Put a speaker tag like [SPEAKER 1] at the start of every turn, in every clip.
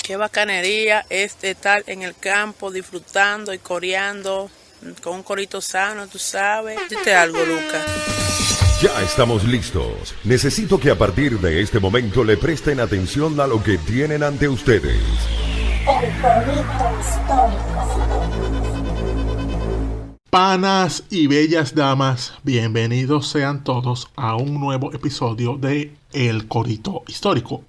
[SPEAKER 1] Qué bacanería es estar en el campo disfrutando y coreando con un corito sano, tú sabes. Dite algo, Lucas.
[SPEAKER 2] Ya estamos listos. Necesito que a partir de este momento le presten atención a lo que tienen ante ustedes.
[SPEAKER 3] El corito histórico.
[SPEAKER 4] Panas y bellas damas, bienvenidos sean todos a un nuevo episodio de El Corito Histórico,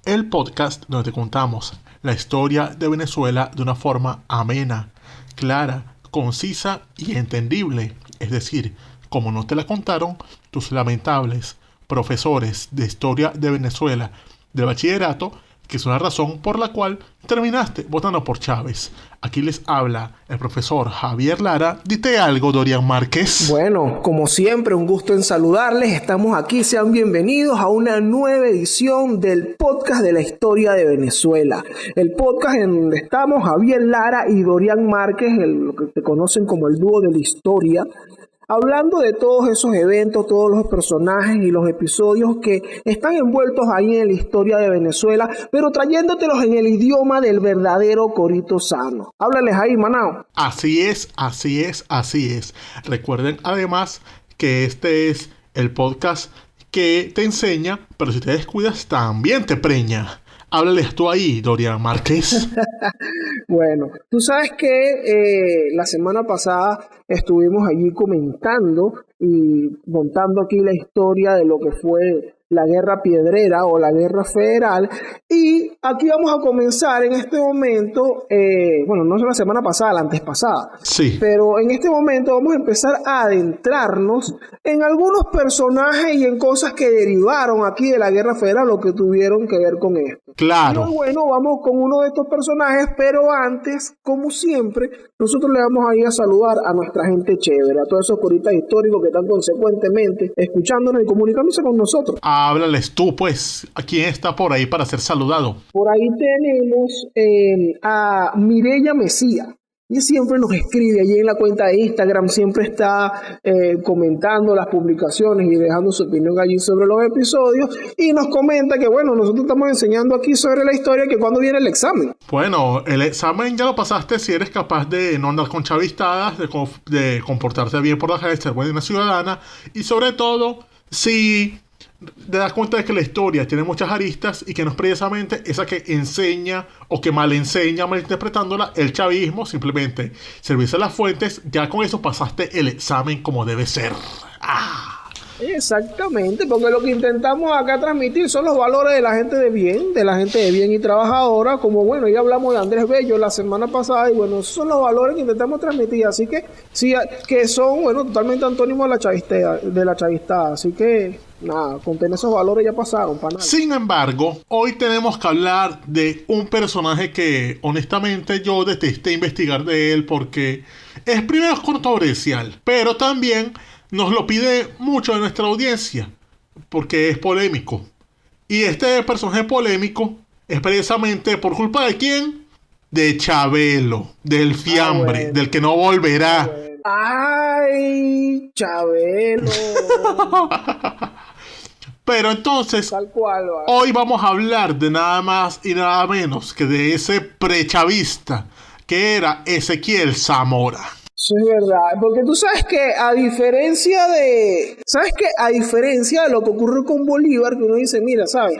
[SPEAKER 4] el podcast donde te contamos la historia de Venezuela de una forma amena, clara, concisa y entendible. Es decir, como no te la contaron tus lamentables profesores de historia de Venezuela del bachillerato, que es una razón por la cual terminaste votando por Chávez. Aquí les habla el profesor Javier Lara. Dite algo, Dorian Márquez.
[SPEAKER 5] Bueno, como siempre, un gusto en saludarles. Estamos aquí, sean bienvenidos a una nueva edición del podcast de la historia de Venezuela. El podcast en donde estamos Javier Lara y Dorian Márquez, lo que te conocen como el dúo de la historia, hablando de todos esos eventos, todos los personajes y los episodios que están envueltos ahí en la historia de Venezuela, pero trayéndotelos en el idioma del verdadero corito sano. Háblales ahí, Manao.
[SPEAKER 4] Así es, así es, así es. Recuerden además que este es el podcast que te enseña, pero si te descuidas también te preña. Háblales tú ahí, Dorian Márquez.
[SPEAKER 5] Bueno, tú sabes que la semana pasada estuvimos allí comentando y contando aquí la historia de lo que fue la Guerra Piedrera o la Guerra Federal, y aquí vamos a comenzar en este momento, bueno, no es la semana pasada, la antes pasada,
[SPEAKER 4] sí,
[SPEAKER 5] pero en este momento vamos a empezar a adentrarnos en algunos personajes y en cosas que derivaron aquí de la Guerra Federal o que tuvieron que ver con esto.
[SPEAKER 4] Claro.
[SPEAKER 5] Y bueno, vamos con uno de estos personajes, pero antes, como siempre, nosotros le vamos a ir a saludar a nuestra gente chévere, a todos esos coritas históricos que están consecuentemente escuchándonos y comunicándose con nosotros.
[SPEAKER 4] Háblales tú, pues. ¿A quién está por ahí para ser saludado?
[SPEAKER 5] Por ahí tenemos a Mireya Mesía. Y siempre nos escribe allí en la cuenta de Instagram, siempre está comentando las publicaciones y dejando su opinión allí sobre los episodios. Y nos comenta que, bueno, nosotros estamos enseñando aquí sobre la historia, que cuando viene el examen.
[SPEAKER 4] Bueno, el examen ya lo pasaste si eres capaz de no andar con chavistadas, de comportarte bien por la calle, ser buena ciudadana. Y sobre todo, si te das cuenta de que la historia tiene muchas aristas y que no es precisamente esa que enseña o que mal enseña, malinterpretándola, el chavismo, simplemente servirse las fuentes, ya con eso pasaste el examen como debe ser.
[SPEAKER 5] Exactamente, porque lo que intentamos acá transmitir son los valores de la gente de bien y trabajadora, como bueno, ya hablamos de Andrés Bello la semana pasada, y bueno, esos son los valores que intentamos transmitir, así que sí, que son, bueno, totalmente antónimos de la chavistada, así que nada, con tener esos valores ya pasaron, para nada.
[SPEAKER 4] Sin embargo, hoy tenemos que hablar de un personaje que honestamente yo detesté investigar de él porque es primero controversial, pero también nos lo pide mucho de nuestra audiencia porque es polémico. Y este personaje polémico es precisamente por culpa de ¿quién? De Chabelo, del fiambre,
[SPEAKER 5] bueno,
[SPEAKER 4] del que no volverá.
[SPEAKER 5] Bueno. ¡Ay, Chabelo!
[SPEAKER 4] Pero entonces,
[SPEAKER 5] Tal cual, ¿vale?
[SPEAKER 4] Hoy vamos a hablar de nada más y nada menos que de ese prechavista que era Ezequiel Zamora.
[SPEAKER 5] Eso es verdad, porque tú sabes que a diferencia de lo que ocurrió con Bolívar, que uno dice, mira, ¿sabes?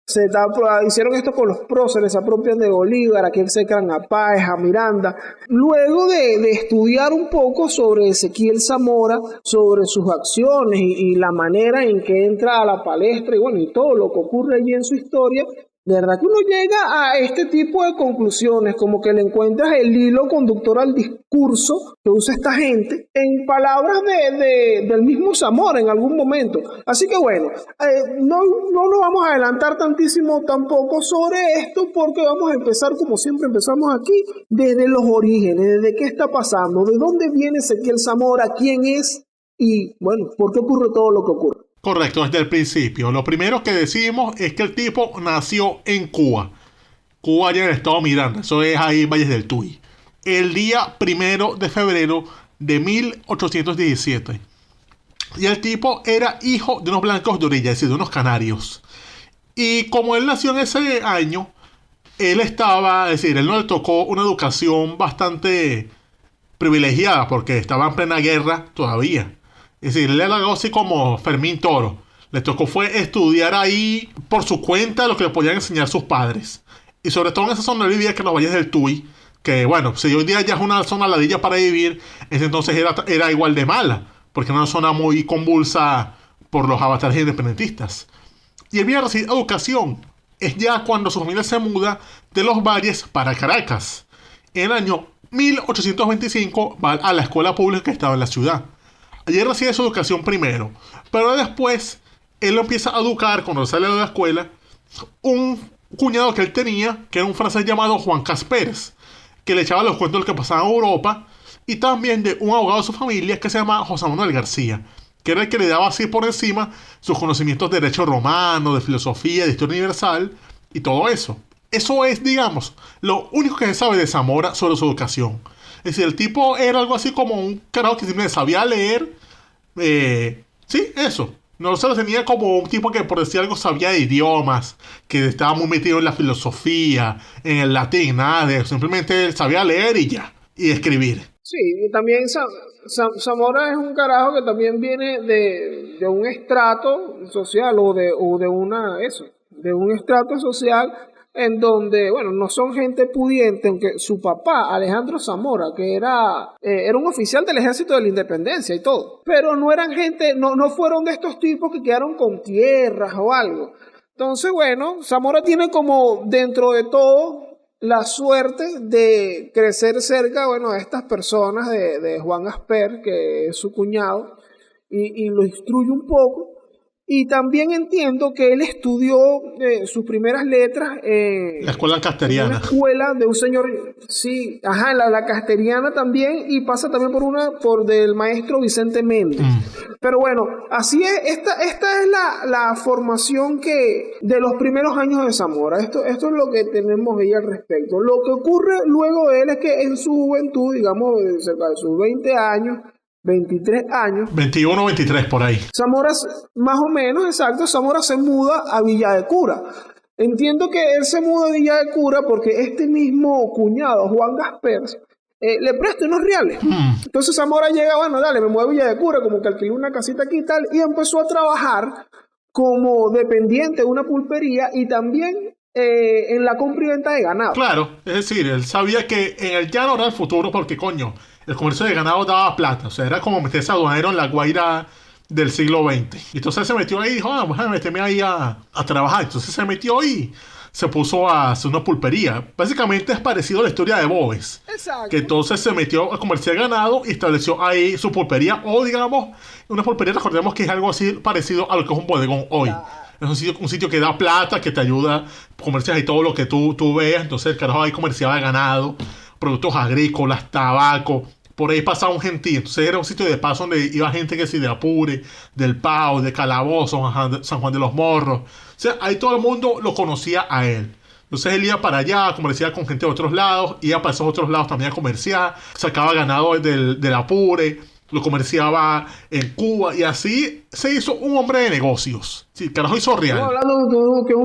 [SPEAKER 5] Hicieron esto con los próceres, se apropian de Bolívar, aquí execran a Páez, a Miranda. Luego de estudiar un poco sobre Ezequiel Zamora, sobre sus acciones y la manera en que entra a la palestra y bueno, y todo lo que ocurre allí en su historia, de verdad que uno llega a este tipo de conclusiones, como que le encuentras el hilo conductor al discurso que usa esta gente en palabras del mismo Zamora en algún momento. Así que bueno, no nos vamos a adelantar tantísimo tampoco sobre esto, porque vamos a empezar como siempre empezamos aquí, desde los orígenes, desde qué está pasando, de dónde viene Ezequiel Zamora, quién es y bueno, por qué ocurre todo lo que ocurre.
[SPEAKER 4] Correcto, desde el principio. Lo primero que decimos es que el tipo nació en Cuba. Cuba allá en el estado Miranda. Eso es ahí en Valles del Tuy. El día 1 de febrero de 1817. Y el tipo era hijo de unos blancos de orilla, es decir, de unos canarios. Y como él nació en ese año, él no le tocó una educación bastante privilegiada porque estaba en plena guerra todavía. Es decir, él era algo así como Fermín Toro. Le tocó fue estudiar ahí por su cuenta lo que le podían enseñar sus padres. Y sobre todo en esa zona él vivía, que en los valles del Tuy, que bueno, si hoy día ya es una zona ladilla para vivir, ese entonces era igual de mala, porque era una zona muy convulsa por los avatares independentistas. Y él viene a recibir educación. Es ya cuando su familia se muda de los valles para Caracas. En el año 1825 va a la escuela pública que estaba en la ciudad. Allí recibe su educación primero, pero después él lo empieza a educar, cuando sale de la escuela, un cuñado que él tenía, que era un francés llamado Juan Caspers, que le echaba los cuentos de lo que pasaba en Europa, y también de un abogado de su familia que se llama José Manuel García, que era el que le daba así por encima sus conocimientos de derecho romano, de filosofía, de historia universal, y todo eso. Eso es, digamos, lo único que se sabe de Zamora sobre su educación. Es decir, el tipo era algo así como un carajo que simplemente sabía leer. Sí, eso. No se lo tenía como un tipo que, por decir algo, sabía de idiomas, que estaba muy metido en la filosofía, en el latín, nada de eso. Simplemente él sabía leer y ya, y escribir.
[SPEAKER 5] Sí, y también Zamora es un carajo que también viene de un estrato social de un estrato social en donde, bueno, no son gente pudiente, aunque su papá, Alejandro Zamora, que era un oficial del Ejército de la Independencia y todo, pero no eran gente, no fueron de estos tipos que quedaron con tierras o algo. Entonces, bueno, Zamora tiene como, dentro de todo, la suerte de crecer cerca, bueno, de estas personas, de Juan Asper, que es su cuñado, y lo instruye un poco. Y también entiendo que él estudió sus primeras letras
[SPEAKER 4] la escuela casteriana.
[SPEAKER 5] En una escuela de un señor, sí, ajá, la casteriana también, y pasa también por del maestro Vicente Méndez. Pero bueno, así es, esta es la formación de los primeros años de Zamora. Esto es lo que tenemos ahí al respecto. Lo que ocurre luego de él es que en su juventud, digamos, cerca de sus 20 años, 23 años.
[SPEAKER 4] 21 o 23 por ahí.
[SPEAKER 5] Zamora, más o menos, exacto, Zamora se muda a Villa de Cura. Entiendo que él se muda a Villa de Cura porque este mismo cuñado, Juan Gaspers, le presta unos reales. Entonces Zamora llega, bueno, dale, me muevo a Villa de Cura, como que alquiló una casita aquí y tal, y empezó a trabajar como dependiente de una pulpería y también en la compra y venta de ganado.
[SPEAKER 4] Claro, es decir, él sabía que en el llano era el futuro porque, coño, el comercio de ganado daba plata. O sea, era como meterse aduanero en la Guaira del siglo XX. Y entonces se metió ahí y dijo, vamos a meterme ahí a trabajar. Entonces se metió y se puso a hacer una pulpería. Básicamente es parecido a la historia de Boves.
[SPEAKER 5] Exacto.
[SPEAKER 4] Que entonces se metió a comerciar ganado y estableció ahí su pulpería. O digamos, una pulpería, recordemos que es algo así parecido a lo que es un bodegón hoy. Es un sitio que da plata, que te ayuda a comerciar y todo lo que tú veas. Entonces el carajo ahí comerciaba ganado, productos agrícolas, tabaco. Por ahí pasaba un gentío. Entonces era un sitio de paso donde iba gente que sí, de Apure, del Pau, de Calabozo, San Juan de los Morros. O sea, ahí todo el mundo lo conocía a él. Entonces él iba para allá a comerciar con gente de otros lados, iba para esos otros lados también a comerciar, sacaba ganado del Apure, lo comerciaba en Cuba y así se hizo un hombre de negocios. Sí, carajo hizo real.
[SPEAKER 5] Estamos hablando de que es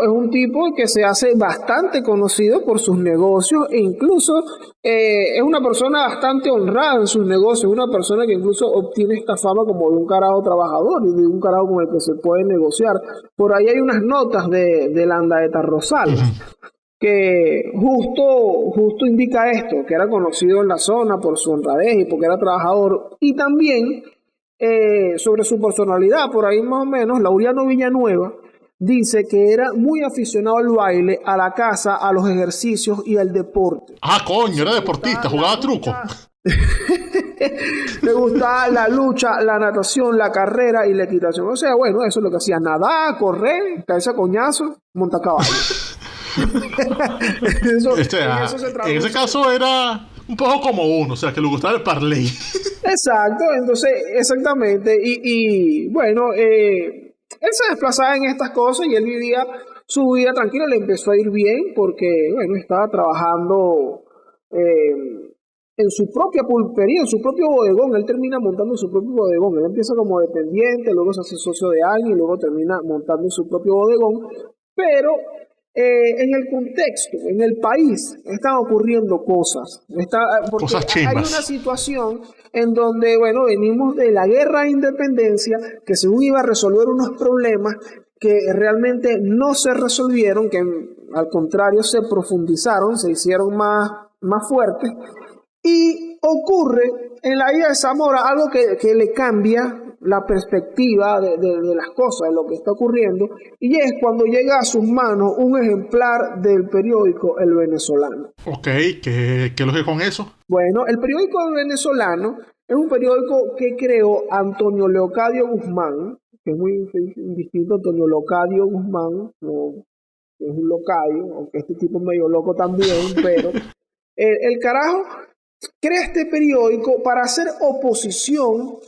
[SPEAKER 5] un tipo que se hace bastante conocido por sus negocios e incluso es una persona bastante honrada en sus negocios, una persona que incluso obtiene esta fama como de un carajo trabajador y de un carajo con el que se puede negociar. Por ahí hay unas notas de Landaeta Rosales. Que justo indica esto, que era conocido en la zona por su honradez y porque era trabajador, y también sobre su personalidad, por ahí más o menos, Laureano Villanueva dice que era muy aficionado al baile, a la caza, a los ejercicios y al deporte.
[SPEAKER 4] Ah, coño, era deportista, jugaba truco.
[SPEAKER 5] Le gustaba la lucha, la natación, la carrera y la equitación. O sea, bueno, eso es lo que hacía, nadar, correr, caerse a coñazo, montar caballo.
[SPEAKER 4] En ese caso era un poco como uno, o sea, que le gustaba el parley.
[SPEAKER 5] Exacto, entonces, exactamente. Y bueno, él se desplazaba en estas cosas y él vivía su vida tranquila, le empezó a ir bien porque, bueno, estaba trabajando en su propia pulpería, en su propio bodegón. Él termina montando su propio bodegón. Él empieza como dependiente, luego se hace socio de alguien y luego termina montando su propio bodegón. Pero en el contexto, en el país, están ocurriendo cosas. Porque
[SPEAKER 4] Cosas
[SPEAKER 5] hay una
[SPEAKER 4] chimbas.
[SPEAKER 5] situación en donde, bueno, venimos de la guerra de independencia, que según iba a resolver unos problemas que realmente no se resolvieron, que al contrario se profundizaron, se hicieron más fuertes. Y ocurre en la vida de Zamora algo que le cambia la perspectiva de las cosas, de lo que está ocurriendo, y es cuando llega a sus manos un ejemplar del periódico El Venezolano.
[SPEAKER 4] Ok, ¿qué es lo que con eso?
[SPEAKER 5] Bueno, el periódico El Venezolano es un periódico que creó Antonio Leocadio Guzmán, que es muy distinto a Antonio Leocadio Guzmán, no, que es un locadio, aunque este tipo es medio loco también, pero el carajo crea este periódico para hacer oposición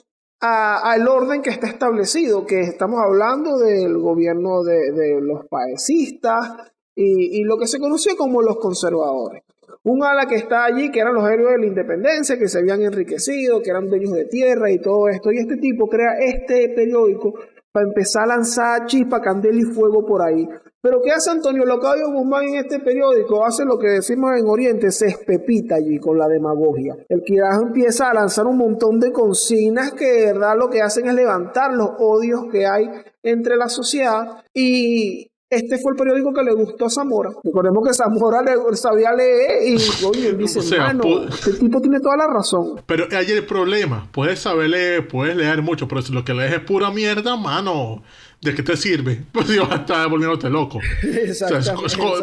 [SPEAKER 5] al orden que está establecido, que estamos hablando del gobierno de los paecistas y lo que se conocía como los conservadores. Un ala que está allí, que eran los héroes de la independencia, que se habían enriquecido, que eran dueños de tierra y todo esto, y este tipo crea este periódico para empezar a lanzar chispa, candela y fuego por ahí. Pero ¿qué hace Antonio Leocadio Guzmán en este periódico? Hace lo que decimos en Oriente, se espepita allí con la demagogia. El carajo empieza a lanzar un montón de consignas que de verdad lo que hacen es levantar los odios que hay entre la sociedad, y este fue el periódico que le gustó a Zamora. Recordemos que Zamora sabía leer y coño, él dice,
[SPEAKER 4] O sea,
[SPEAKER 5] este tipo tiene toda la razón.
[SPEAKER 4] Pero ahí el problema, puedes saber leer, puedes leer mucho, pero si lo que lees es pura mierda, mano, ¿de qué te sirve? Pues Dios está volviéndote loco.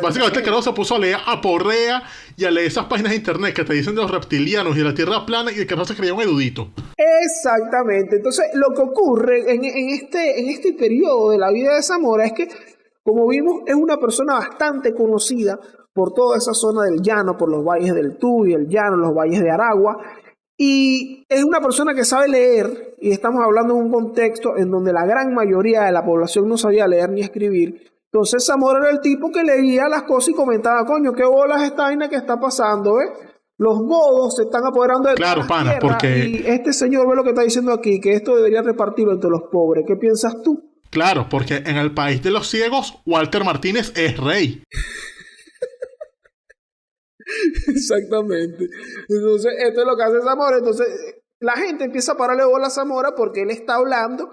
[SPEAKER 4] Básicamente el carajo se puso a leer aporrea y a leer esas páginas de internet que te dicen de los reptilianos y de la tierra plana, y el carajo se creía un erudito.
[SPEAKER 5] Exactamente. Entonces, lo que ocurre en este periodo de la vida de Zamora es que, como vimos, es una persona bastante conocida por toda esa zona del llano, por los valles del Tuy, el llano, los valles de Aragua, y es una persona que sabe leer, y estamos hablando de un contexto en donde la gran mayoría de la población no sabía leer ni escribir. Entonces Zamora era el tipo que leía las cosas y comentaba, coño, qué bolas esta vaina que está pasando, ¿eh? Los godos se están apoderando de
[SPEAKER 4] Claro,
[SPEAKER 5] la
[SPEAKER 4] pana,
[SPEAKER 5] tierra,
[SPEAKER 4] porque...
[SPEAKER 5] y este señor ve lo que está diciendo aquí, que esto debería repartirlo entre los pobres. ¿Qué piensas tú?
[SPEAKER 4] Claro, porque en el país de los ciegos, Walter Martínez es rey.
[SPEAKER 5] Exactamente. Entonces, esto es lo que hace Zamora. Entonces, la gente empieza a pararle bola a Zamora porque él está hablando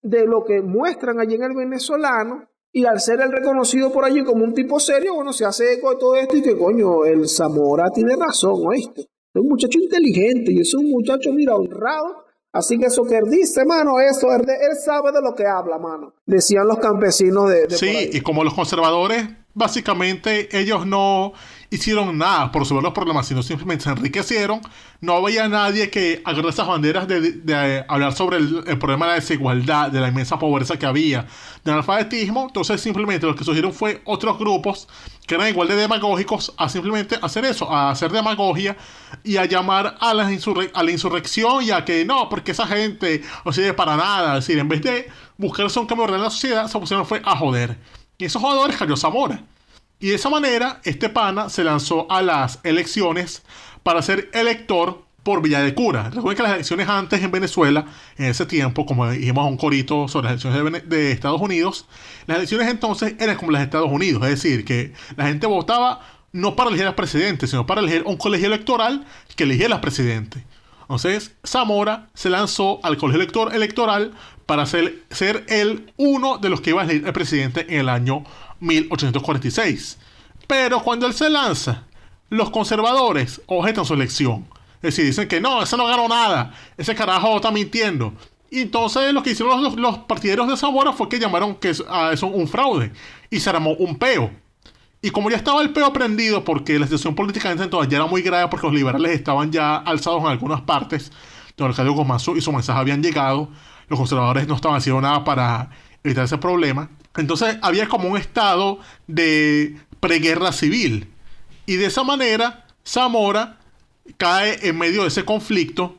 [SPEAKER 5] de lo que muestran allí en El Venezolano, y al ser él reconocido por allí como un tipo serio, bueno, se hace eco de todo esto y que, coño, el Zamora tiene razón, ¿oíste? Es un muchacho inteligente y es un muchacho, mira, honrado. Así que eso que él dice, mano, él sabe de lo que habla, mano. Decían los campesinos de
[SPEAKER 4] Sí,
[SPEAKER 5] por ahí.
[SPEAKER 4] y como los conservadores, básicamente ellos no hicieron nada por resolver los problemas, sino simplemente se enriquecieron. No había nadie que agarre esas banderas de hablar sobre el problema de la desigualdad, de la inmensa pobreza que había, del analfabetismo. Entonces simplemente lo que surgieron fue otros grupos que eran igual de demagógicos a simplemente hacer eso, a hacer demagogia y a llamar a la insurrección, y a que no, porque esa gente no sirve para nada. Es decir, en vez de buscarse un cambio real en la sociedad, se pusieron fue a joder. Y esos jugadores cayó Zamora. Y de esa manera, este pana se lanzó a las elecciones para ser elector por Villa de Cura. Recuerden que las elecciones antes en Venezuela, en ese tiempo, como dijimos un corito sobre las elecciones de Estados Unidos, las elecciones entonces eran como las de Estados Unidos. Es decir, que la gente votaba no para elegir al presidente, sino para elegir un colegio electoral que eligiera al presidente. Entonces, Zamora se lanzó al colegio electoral para ser él uno de los que iba a elegir al presidente en el año 1846. Pero cuando él se lanza, los conservadores objetan su elección. Es decir, dicen que no, ese no ganó nada, ese carajo está mintiendo. Y entonces lo que hicieron los partidarios de Zamora fue que llamaron a eso un fraude, y se armó un peo. Y como ya estaba el peo prendido, porque la situación política entonces ya era muy grave, porque los liberales estaban ya alzados en algunas partes, don Leocadio Guzmán y su mensaje habían llegado, los conservadores no estaban haciendo nada para evitar ese problema. Entonces había como un estado de preguerra civil. Y de esa manera, Zamora cae en medio de ese conflicto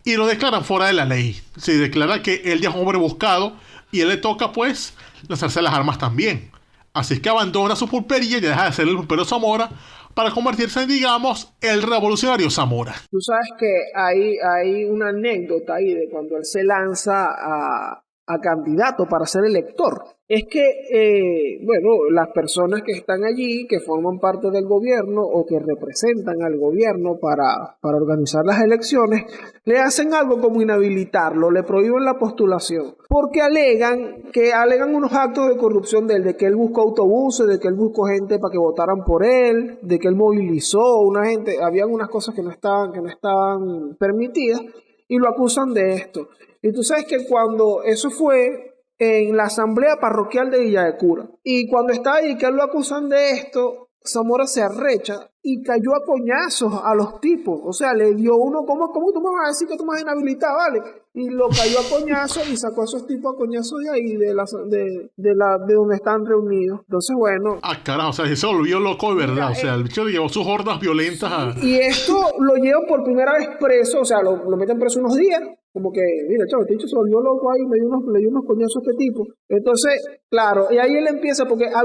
[SPEAKER 4] y lo declaran fuera de la ley. Se declara que él ya es un hombre buscado y él le toca, pues, lanzarse las armas también. Así que abandona su pulpería y deja de ser el pulpero Zamora para convertirse en, digamos, el revolucionario Zamora.
[SPEAKER 5] Tú sabes que hay una anécdota ahí de cuando él se lanza a candidato para ser elector. es que, las personas que están allí, que forman parte del gobierno o que representan al gobierno para organizar las elecciones, le hacen algo como inhabilitarlo, le prohíben la postulación, porque alegan unos actos de corrupción de él, de que él buscó autobuses, de que él buscó gente para que votaran por él, de que él movilizó una gente, habían unas cosas que no estaban permitidas, y lo acusan de esto. Y tú sabes que cuando eso fue en la asamblea parroquial de Villa de Cura, y cuando está ahí que lo acusan de esto, Zamora se arrecha y cayó a coñazos a los tipos. O sea, le dio uno, ¿cómo tú me vas a decir que tú me has inhabilitado, vale? Y lo cayó a coñazos y sacó a esos tipos a coñazos de ahí, de donde están reunidos. Entonces, bueno.
[SPEAKER 4] Ah, carajo, o sea, se volvió loco de verdad. O sea, el bicho le llevó sus hordas violentas a...
[SPEAKER 5] Y esto lo llevan por primera vez preso, o sea, lo meten preso unos días. Como que, mira, chaval, este bicho se volvió loco ahí, le dio unos coñazos a este tipo. Entonces, claro, y ahí él empieza, porque ya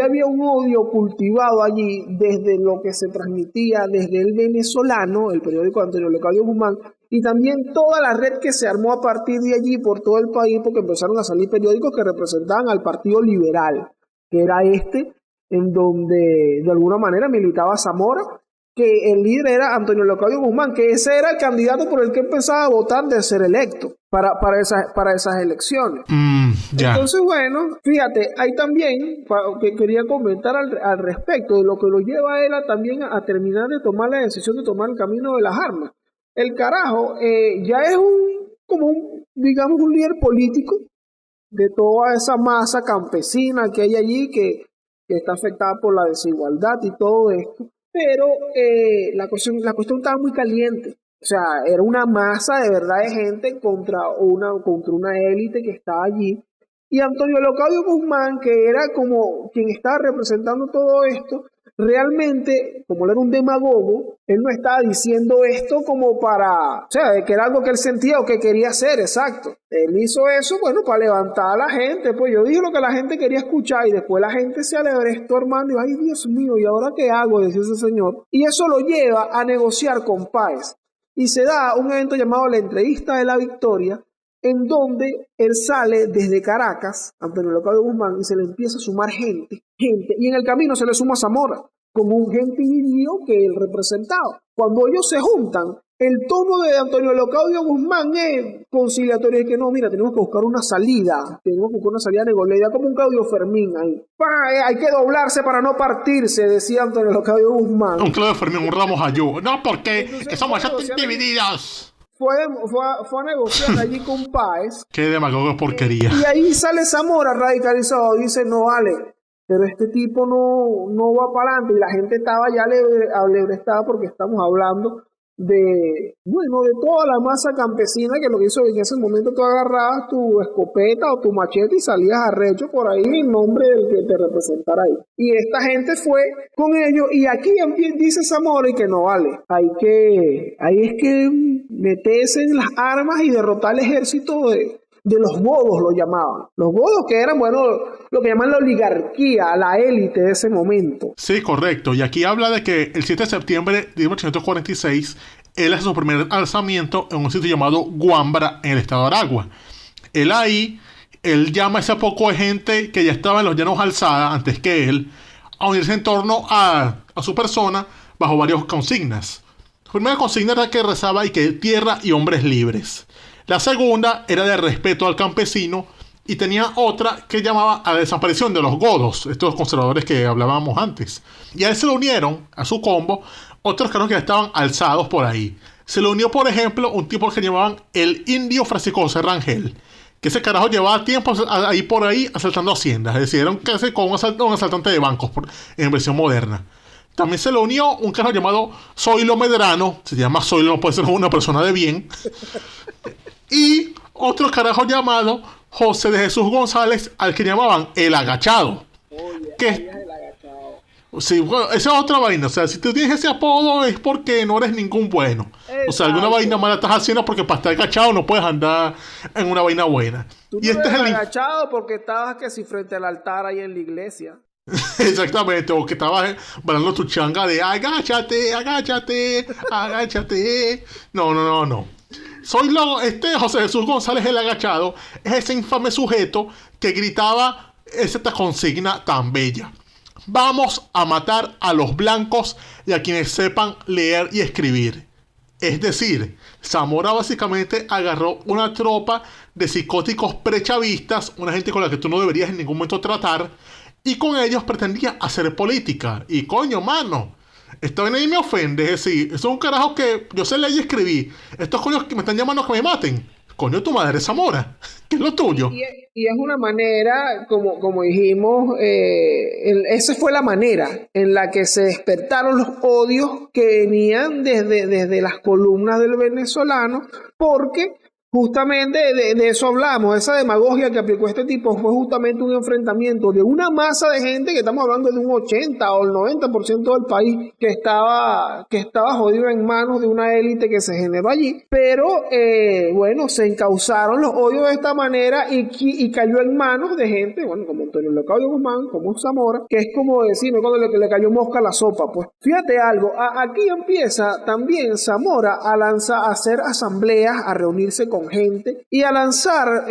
[SPEAKER 5] había un odio cultivado allí desde lo que se transmitía desde el Venezolano, el periódico de Antonio Leocadio Guzmán, y también toda la red que se armó a partir de allí por todo el país, porque empezaron a salir periódicos que representaban al Partido Liberal, que era en donde de alguna manera militaba Zamora, que el líder era Antonio Leocadio Guzmán, que ese era el candidato por el que empezaba a votar de ser electo para esas elecciones.
[SPEAKER 4] Ya.
[SPEAKER 5] Entonces, bueno, fíjate, hay también, que quería comentar al respecto de lo que lo lleva a él también a terminar de tomar la decisión de tomar el camino de las armas. El carajo ya es digamos, un líder político de toda esa masa campesina que hay allí, que está afectada por la desigualdad y todo esto. Pero la cuestión estaba muy caliente. O sea, era una masa de verdad de gente contra una élite que estaba allí. Y Antonio Leocadio Guzmán, que era como quien estaba representando todo esto, realmente, como él era un demagogo, él no estaba diciendo esto como o sea, que era algo que él sentía o que quería hacer, exacto. Él hizo eso, bueno, para levantar a la gente, pues yo dije lo que la gente quería escuchar y después la gente se alebrestó, hermano, y ay, Dios mío, ¿y ahora qué hago?, decía ese señor. Y eso lo lleva a negociar con Páez. Y se da un evento llamado la Entrevista de la Victoria, en donde él sale desde Caracas, Antonio Leocadio Guzmán, y se le empieza a sumar gente, y en el camino se le suma Zamora, como un gentilío que él representaba. Cuando ellos se juntan, el tono de Antonio Leocadio Guzmán es conciliatorio, y que no, mira, tenemos que buscar una salida negociada, como un Claudio Fermín ahí. Hay que doblarse para no partirse, decía Antonio Leocadio Guzmán.
[SPEAKER 4] Un Claudio Fermín, un Ramos Ayú. No, porque somos divididos.
[SPEAKER 5] Fue a negociar allí con Páez.
[SPEAKER 4] Qué demagogo porquería.
[SPEAKER 5] Y ahí sale Zamora radicalizado. Dice, no vale, pero este tipo no va para adelante. Y la gente estaba ya alebrestada porque estamos hablando de toda la masa campesina, que lo que hizo en ese momento tú agarrabas tu escopeta o tu machete y salías arrecho por ahí en nombre del que te representara ahí. Y esta gente fue con ellos, y aquí dice Zamora y que no vale. Ahí es que meterse en las armas y derrotar al ejército de los godos, lo llamaban. Los godos, que eran, lo que llaman la oligarquía, la élite de ese momento.
[SPEAKER 4] Sí, correcto. Y aquí habla de que el 7 de septiembre de 1846, él hace su primer alzamiento en un sitio llamado Guambra, en el estado de Aragua. Él llama a ese poco de gente que ya estaba en los llanos Alzada, antes que él, a unirse en torno a su persona, bajo varias consignas. La primera consigna era que rezaba y que tierra y hombres libres. La segunda era de respeto al campesino, y tenía otra que llamaba a la desaparición de los godos, estos conservadores que hablábamos antes. Y a él se le unieron, a su combo, otros carros que estaban alzados por ahí. Se le unió, por ejemplo, un tipo que llamaban el Indio Francisco José Rangel, que ese carajo llevaba tiempo ahí por ahí asaltando haciendas. Es decir, era casi como un asaltante de bancos en versión moderna. También se le unió un carajo llamado Zoilo Medrano. Se llama Zoilo, no puede ser una persona de bien. Y otro carajo llamado José de Jesús González, al que llamaban el Agachado. Sí, bueno, esa es otra vaina. O sea, si tú tienes ese apodo es porque no eres ningún bueno. Exacto. O sea, alguna vaina mala estás haciendo, porque para estar agachado no puedes andar en una vaina buena.
[SPEAKER 5] Tú no eres agachado porque estabas que si frente al altar ahí en la iglesia.
[SPEAKER 4] Exactamente, o que estabas bailando tu changa de agáchate, agáchate, agáchate. No. José Jesús González el Agachado es ese infame sujeto que gritaba esta consigna tan bella. Vamos a matar a los blancos y a quienes sepan leer y escribir. Es decir, Zamora básicamente agarró una tropa de psicóticos prechavistas, una gente con la que tú no deberías en ningún momento tratar, y con ellos pretendía hacer política. Y coño, mano, esto ahí me ofende, es decir, eso es un carajo que yo sé leer y escribir. Estos coños que me están llamando a que me maten. Coño, tu madre es Zamora. ¿Qué es lo tuyo?
[SPEAKER 5] Y es una manera, como dijimos, esa fue la manera en la que se despertaron los odios que venían desde las columnas del venezolano, porque justamente de eso hablamos. Esa demagogia que aplicó este tipo fue justamente un enfrentamiento de una masa de gente, que estamos hablando de un 80 o el 90% del país que estaba jodido en manos de una élite que se generó allí, pero bueno, se encauzaron los odios de esta manera y cayó en manos de gente, bueno, como Antonio Leocadio Guzmán, como Zamora, que es como decirme cuando le cayó mosca a la sopa. Pues fíjate algo, aquí empieza también Zamora a hacer asambleas, a reunirse con gente y a lanzar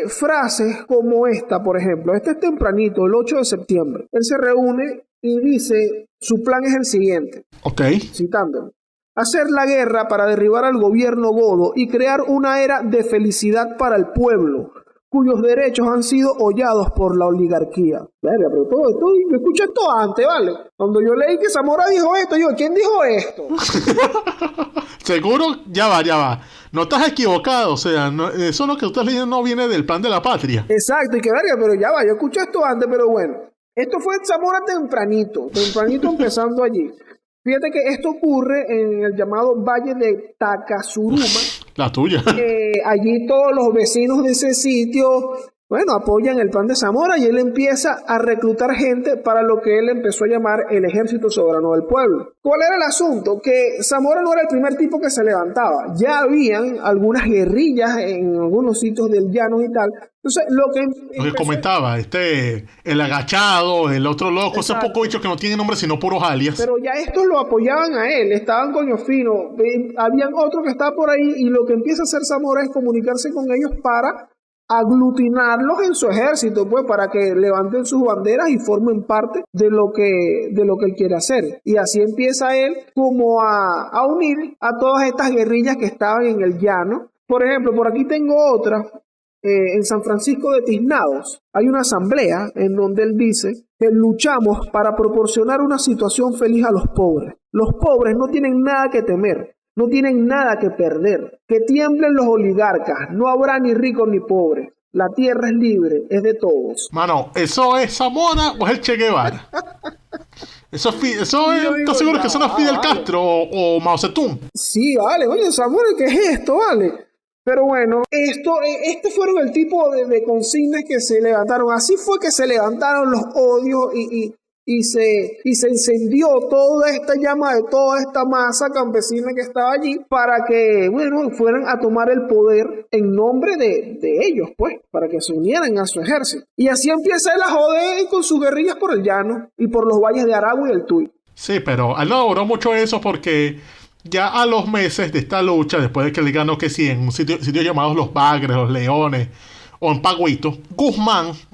[SPEAKER 5] frases como esta, por ejemplo. Este es tempranito, el 8 de septiembre. Él se reúne y dice, su plan es el siguiente.
[SPEAKER 4] Ok.
[SPEAKER 5] Citándolo: hacer la guerra para derribar al gobierno godo y crear una era de felicidad para el pueblo, cuyos derechos han sido hollados por la oligarquía. Verga, pero todo esto, yo escuché esto antes, ¿vale? Cuando yo leí que Zamora dijo esto, yo, ¿quién dijo esto?
[SPEAKER 4] Seguro, ya va. No estás equivocado, o sea, eso lo que tú estás leyendo no viene del plan de la patria.
[SPEAKER 5] Exacto, y que verga, pero ya va, yo escuché esto antes, pero bueno. Esto fue Zamora tempranito empezando allí. Fíjate que esto ocurre en el llamado Valle de Tacazuruma.
[SPEAKER 4] La tuya.
[SPEAKER 5] Allí todos los vecinos de ese sitio, bueno, apoyan el plan de Zamora y él empieza a reclutar gente para lo que él empezó a llamar el Ejército Soberano del Pueblo. ¿Cuál era el asunto? Que Zamora no era el primer tipo que se levantaba. Ya habían algunas guerrillas en algunos sitios del llano y tal. Entonces, lo que
[SPEAKER 4] comentaba, el Agachado, el otro loco, esos pocos bichos que no tienen nombre sino puros alias.
[SPEAKER 5] Pero ya estos lo apoyaban a él, estaban coño fino. Habían otro que estaba por ahí y lo que empieza a hacer Zamora es comunicarse con ellos para aglutinarlos en su ejército, pues, para que levanten sus banderas y formen parte de lo que él quiere hacer. Y así empieza él como a unir a todas estas guerrillas que estaban en el llano. Por ejemplo, por aquí tengo otra. En San Francisco de Tiznados hay una asamblea en donde él dice que luchamos para proporcionar una situación feliz a los pobres. Los pobres no tienen nada que temer, no tienen nada que perder. Que tiemblen los oligarcas, no habrá ni ricos ni pobres. La tierra es libre, es de todos.
[SPEAKER 4] Mano, ¿eso es Zamora o es el Che Guevara? Eso es, ¿estás seguro que eso no es Fidel Castro o Mao Zedong?
[SPEAKER 5] Sí, vale, oye, Zamora, ¿qué es esto, vale? Pero bueno, este fueron el tipo de consignas que se levantaron. Así fue que se levantaron los odios y se encendió toda esta llama de toda esta masa campesina que estaba allí para que, bueno, fueran a tomar el poder en nombre de ellos, pues, para que se unieran a su ejército. Y así empieza él a joder con sus guerrillas por el llano y por los valles de Aragua y el Tuy.
[SPEAKER 4] Sí, pero él no logró mucho eso porque ya a los meses de esta lucha, después de que él ganó que sí, en un sitio llamados Los Bagres, Los Leones, o en Pagüito,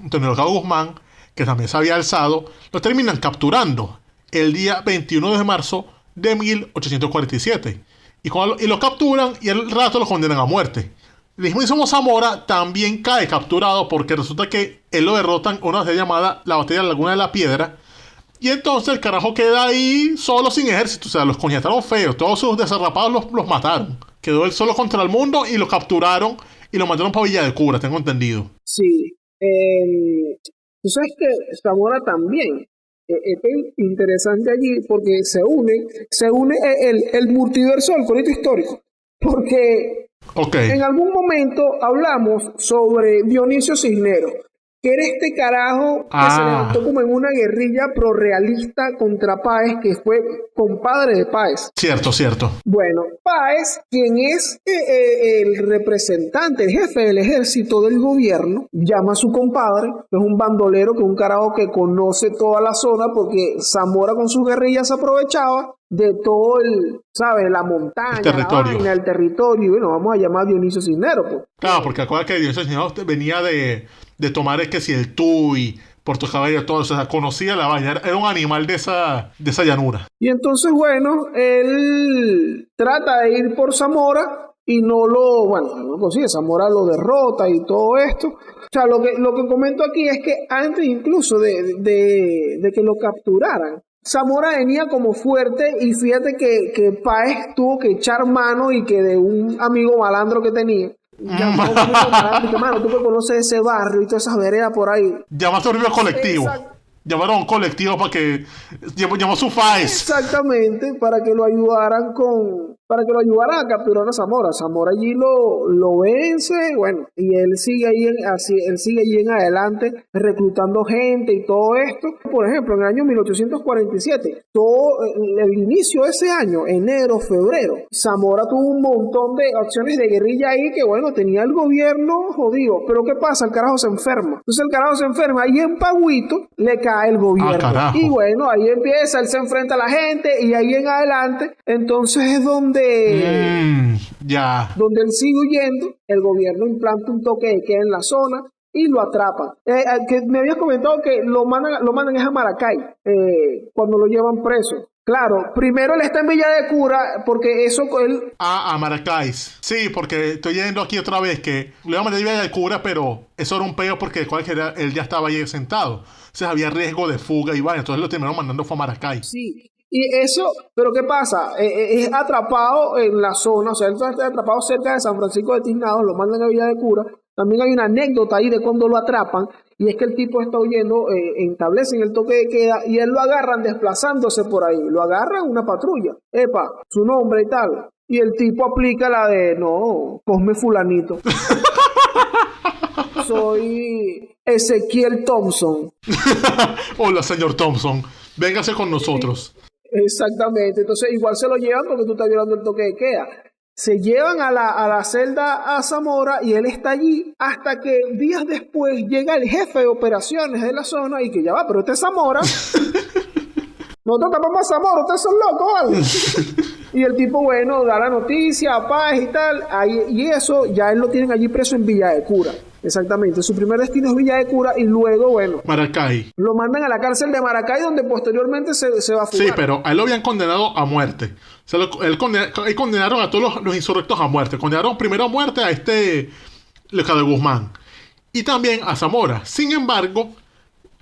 [SPEAKER 4] Antonio Leocadio Guzmán, que también se había alzado, lo terminan capturando el día 21 de marzo de 1847. Y lo capturan y al rato lo condenan a muerte. El mismo Zamora también cae capturado porque resulta que él lo derrotan en una batalla llamada la Batalla de la Laguna de la Piedra. Y entonces el carajo queda ahí solo sin ejército. O sea, los coñetaron feos. Todos sus desarrapados los mataron. Quedó él solo contra el mundo y lo capturaron y lo mandaron para Villa de Cura, tengo entendido.
[SPEAKER 5] Sí. Tú sabes que Zamora también es interesante allí porque se une el multiverso del corito histórico. Porque en algún momento hablamos sobre Dionisio Cisneros, que era este carajo que se levantó como en una guerrilla prorrealista contra Páez, que fue compadre de Páez.
[SPEAKER 4] Cierto.
[SPEAKER 5] Bueno, Páez, quien es el representante, el jefe del ejército del gobierno, llama a su compadre, que es un bandolero, que es un carajo que conoce toda la zona, porque Zamora con sus guerrillas se aprovechaba, de todo ¿sabes? La montaña,
[SPEAKER 4] El territorio.
[SPEAKER 5] la vaina, el territorio, y bueno, vamos a llamar a Dionisio Cisneros, pues.
[SPEAKER 4] Claro, porque acuérdate que Dionisio Cisneros venía de tomar que si el Tuy, Puerto Cabello, todo, o sea, conocía la vaina, era un animal de esa llanura.
[SPEAKER 5] Y entonces, bueno, él trata de ir por Zamora y no lo consigue. Zamora lo derrota y todo esto. O sea, lo que comento aquí es que antes incluso de que lo capturaran, Zamora venía como fuerte y fíjate que Páez tuvo que echar mano y que de un amigo malandro que tenía, llamó a un amigo malandro y que, mano, tú que conoces ese barrio y todas esas veredas por ahí.
[SPEAKER 4] Llamaste a un colectivo.
[SPEAKER 5] Exacto.
[SPEAKER 4] Llamaron a un colectivo para que... Llamó a su FAES.
[SPEAKER 5] Exactamente, para que lo ayudaran a capturar a Zamora. Zamora allí lo vence, bueno, y él sigue allí en adelante reclutando gente y todo esto. Por ejemplo, en el año 1847, todo el inicio de ese año, enero, febrero, Zamora tuvo un montón de acciones de guerrilla ahí que, bueno, tenía el gobierno jodido. Pero ¿qué pasa? El carajo se enferma. Entonces el carajo se enferma y en Pagüito le cae el gobierno.
[SPEAKER 4] Carajo.
[SPEAKER 5] Y bueno, ahí empieza, él se enfrenta a la gente y ahí en adelante, entonces es donde él sigue huyendo, el gobierno implanta un toque de queda en la zona y lo atrapan. Que me habías comentado que lo mandan es a Maracay, cuando lo llevan preso. Claro, primero él está en Villa de Cura, porque eso él...
[SPEAKER 4] A Maracay. Sí, porque estoy yendo aquí otra vez que le iban a mandar a Villa de Cura, pero eso era un peo porque él ya estaba ahí sentado. O sea, había riesgo de fuga y vaya, entonces lo terminaron mandando fue a Maracay.
[SPEAKER 5] Sí, y eso, pero ¿qué pasa? Es atrapado en la zona, o sea, él está atrapado cerca de San Francisco de Tiznados, lo mandan a Villa de Cura. También hay una anécdota ahí de cuando lo atrapan, y es que el tipo está huyendo, establecen el toque de queda, y él lo agarran desplazándose por ahí, lo agarran una patrulla, su nombre y tal, y el tipo aplica la de, no, ponme fulanito. Soy Ezequiel Thompson.
[SPEAKER 4] Hola, señor Thompson, véngase con nosotros.
[SPEAKER 5] Exactamente, entonces igual se lo llevan porque tú estás violando el toque de queda. Se llevan a la celda a Zamora y él está allí hasta que días después llega el jefe de operaciones de la zona y que ya va, pero este es Zamora. Nosotros tapamos a Zamora, ustedes son locos, ¿vale? Y el tipo, bueno, da la noticia a Páez y tal, y eso ya él lo tienen allí preso en Villa de Cura. Exactamente, su primer destino es Villa de Cura y luego, bueno,
[SPEAKER 4] Maracay.
[SPEAKER 5] lo mandan a la cárcel de Maracay donde posteriormente se va a fugar.
[SPEAKER 4] Sí, pero a él lo habían condenado a muerte. O sea, él condenaron a todos los insurrectos a muerte. Condenaron primero a muerte a Leca de Guzmán y también a Zamora. Sin embargo,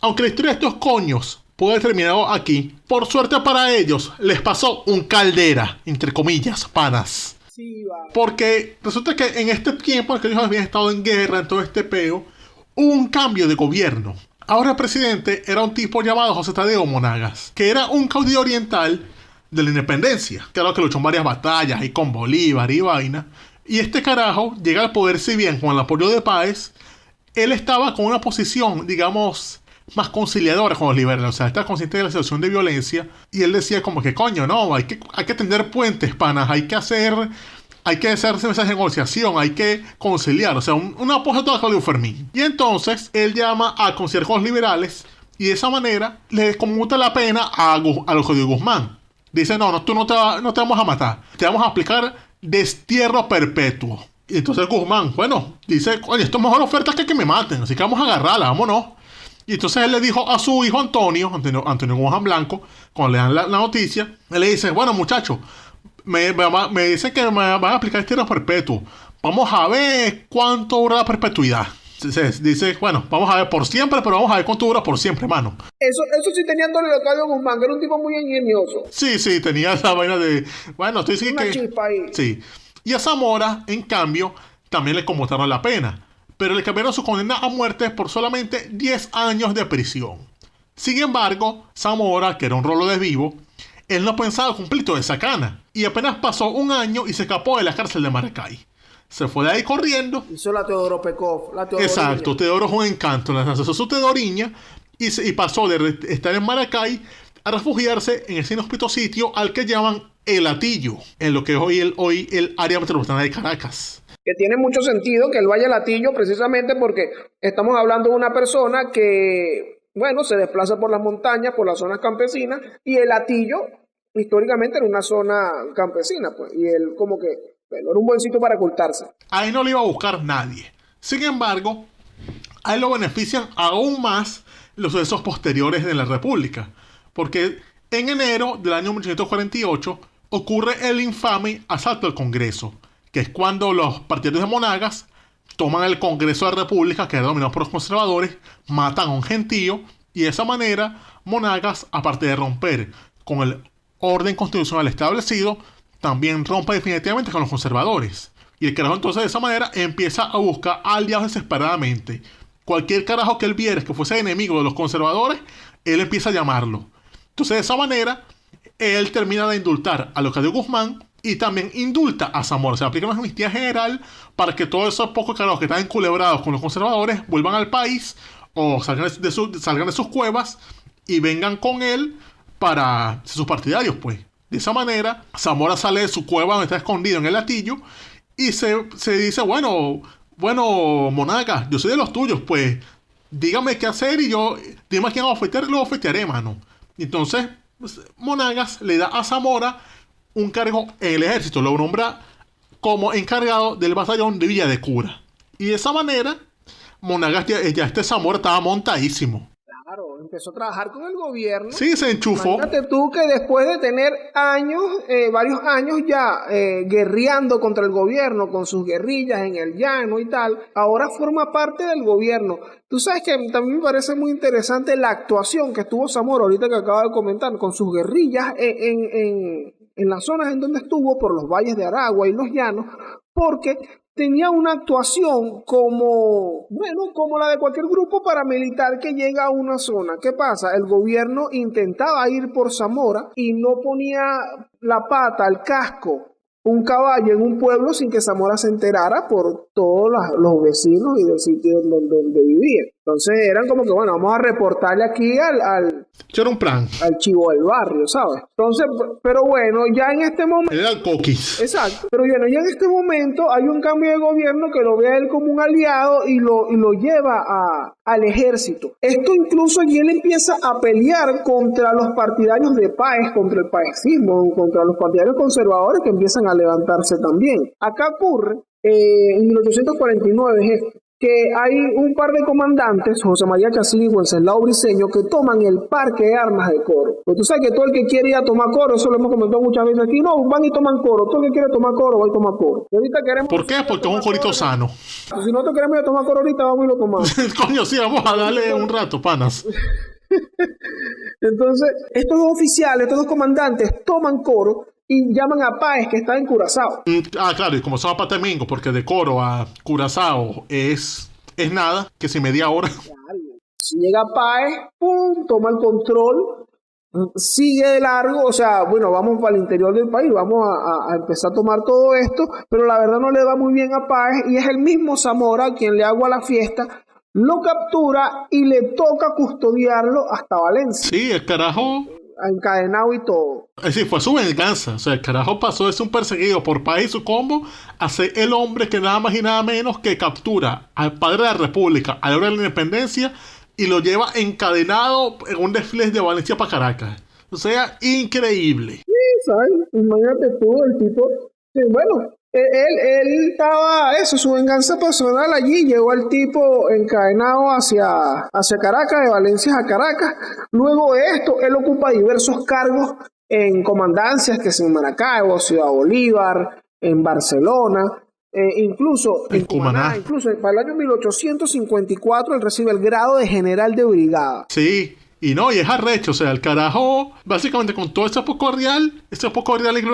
[SPEAKER 4] aunque la historia de estos coños pudo haber terminado aquí, por suerte para ellos les pasó un caldera, entre comillas, panas.
[SPEAKER 5] Sí, vale.
[SPEAKER 4] Porque resulta que en este tiempo en que ellos habían estado en guerra, en todo este peo, hubo un cambio de gobierno. Ahora el presidente era un tipo llamado José Tadeo Monagas, que era un caudillo oriental de la independencia, claro que luchó en varias batallas y con Bolívar y vaina. Y este carajo llega al poder, si bien con el apoyo de Páez, él estaba con una posición, digamos, más conciliadora con los liberales, o sea, está consciente de la situación de violencia y él decía como que coño, no, hay que tender puentes, panas, hay que hacerse esa negociación, hay que conciliar, o sea, un apoyo a todo Claudio Fermín. Y entonces él llama a conciliar con los liberales y de esa manera le conmuta la pena a los Claudio Guzmán. Dice, no, tú no te vamos a matar, te vamos a aplicar destierro perpetuo. Y entonces Guzmán, bueno, dice, oye, esto es mejor oferta que me maten, así que vamos a agarrarla, vámonos. Y entonces él le dijo a su hijo Antonio Guzmán Blanco, cuando le dan la noticia, él le dice, bueno muchachos, me dicen que me van a aplicar destierro perpetuo. Vamos a ver cuánto dura la perpetuidad. Dice, bueno, vamos a ver por siempre, pero vamos a ver cuánto dura por siempre, hermano.
[SPEAKER 5] Eso sí tenía Antonio Leocadio Guzmán, que era un tipo muy ingenioso.
[SPEAKER 4] Sí, tenía esa vaina de, bueno, estoy diciendo
[SPEAKER 5] Una
[SPEAKER 4] que...
[SPEAKER 5] chispa ahí.
[SPEAKER 4] Sí. Y a Zamora, en cambio, también le conmutaron la pena, pero le cambiaron su condena a muerte por solamente 10 años de prisión. Sin embargo, Zamora, que era un rolo de vivo, él no pensaba cumplir toda esa cana, y apenas pasó un año y se escapó de la cárcel de Maracay. Se fue de ahí corriendo.
[SPEAKER 5] Hizo la Teodoro Pekov, la Teodoriña.
[SPEAKER 4] Exacto, Teodoro es un encanto, le lanzó su Teodoriña y pasó de estar en Maracay a refugiarse en ese inhóspito sitio al que llaman El Hatillo, en lo que es hoy el área metropolitana de Caracas.
[SPEAKER 5] Que tiene mucho sentido que él vaya al Hatillo precisamente porque estamos hablando de una persona que, bueno, se desplaza por las montañas, por las zonas campesinas, y el Hatillo históricamente era una zona campesina, pues, y él como que, bueno, era un buen sitio para ocultarse.
[SPEAKER 4] Ahí no le iba a buscar nadie. Sin embargo, a él lo benefician aún más los sucesos posteriores de la República, porque en enero del año 1848 ocurre el infame asalto al Congreso, que es cuando los partidarios de Monagas toman el Congreso de la República, que era dominado por los conservadores, matan a un gentío, y de esa manera Monagas, aparte de romper con el orden constitucional establecido, también rompe definitivamente con los conservadores. Y el carajo entonces de esa manera empieza a buscar aliados desesperadamente. Cualquier carajo que él viera que fuese enemigo de los conservadores, él empieza a llamarlo. Entonces de esa manera, él termina de indultar a Leocadio Guzmán y también indulta a Zamora. Se aplica una amnistía general para que todos esos pocos carajos que están enculebrados con los conservadores vuelvan al país o salgan de sus cuevas y vengan con él para ser sus partidarios, pues. De esa manera, Zamora sale de su cueva donde está escondido en el Latillo y se dice, bueno, Monagas, yo soy de los tuyos, pues, dígame qué hacer y dime a quién ofetear, lo ofetearé, mano. Entonces, Monagas le da a Zamora un cargo en el ejército, lo nombra como encargado del batallón de Villa de Cura. Y de esa manera, Monagas ya Zamora estaba montadísimo.
[SPEAKER 5] Claro, empezó a trabajar con el gobierno.
[SPEAKER 4] Sí, se enchufó.
[SPEAKER 5] Imagínate tú que después de tener varios años ya guerreando contra el gobierno, con sus guerrillas en el llano y tal, ahora forma parte del gobierno. Tú sabes que también me parece muy interesante la actuación que tuvo Zamora, ahorita que acaba de comentar, con sus guerrillas en las zonas en donde estuvo, por los valles de Aragua y los llanos, porque tenía una actuación como la de cualquier grupo paramilitar que llega a una zona. ¿Qué pasa? El gobierno intentaba ir por Zamora y no ponía la pata, el casco, un caballo en un pueblo sin que Zamora se enterara por todos los vecinos y del sitio donde vivía. Entonces eran como que, bueno, vamos a reportarle aquí
[SPEAKER 4] Eso era un plan.
[SPEAKER 5] al chivo del barrio, ¿sabes? Entonces, pero bueno, ya en este momento...
[SPEAKER 4] Era el coquis.
[SPEAKER 5] Exacto. Pero bueno, ya en este momento hay un cambio de gobierno que lo ve a él como un aliado y lo lleva al ejército. Esto incluso y él empieza a pelear contra los partidarios de Páez, contra el paecismo, contra los partidarios conservadores que empiezan a levantarse también. Acá ocurre, en 1849 es esto, que hay un par de comandantes, José María Casillo y Wenceslao Briceño, que toman el parque de armas de Coro. Pues tú sabes que todo el que quiere ir a tomar Coro, eso lo hemos comentado muchas veces aquí, no, van y toman Coro. Todo el que quiere tomar Coro, va y toma Coro. Y ahorita queremos...
[SPEAKER 4] ¿Por qué? Porque es un corito sano.
[SPEAKER 5] Si nosotros queremos ir a tomar Coro ahorita, vamos y lo tomamos.
[SPEAKER 4] Coño, sí, vamos a darle un rato, panas.
[SPEAKER 5] Entonces, estos dos oficiales, estos dos comandantes toman Coro y llaman a Páez, que está en Curazao.
[SPEAKER 4] Claro, y como se va para Temingo, porque de Coro a Curazao es nada, que si media hora.
[SPEAKER 5] Si llega Páez, pum, toma el control, sigue de largo, o sea, bueno, vamos para el interior del país, vamos a empezar a tomar todo esto, pero la verdad no le va muy bien a Páez, y es el mismo Zamora quien le agua la fiesta, lo captura y le toca custodiarlo hasta Valencia.
[SPEAKER 4] Sí, el carajo...
[SPEAKER 5] encadenado y todo.
[SPEAKER 4] Es decir, fue su venganza. O sea, el carajo pasó de ser un perseguido por Páez y su combo a ser el hombre que nada más y nada menos que captura al padre de la República a la hora de la independencia y lo lleva encadenado en un desfile de Valencia para Caracas. O sea, increíble.
[SPEAKER 5] Sí, ¿sabes? Imagínate tú, el tipo... Sí, bueno, él estaba... Eso, su venganza personal allí. Llegó el tipo encadenado hacia Caracas, de Valencia a Caracas. Luego de esto, él ocupa diversos cargos en comandancias, que es en Maracaibo, Ciudad Bolívar, en Barcelona, incluso en Cumaná. Incluso para el año 1854 él recibe el grado de general de brigada.
[SPEAKER 4] Sí, y es arrecho. O sea, el carajo, básicamente con todo ese poco real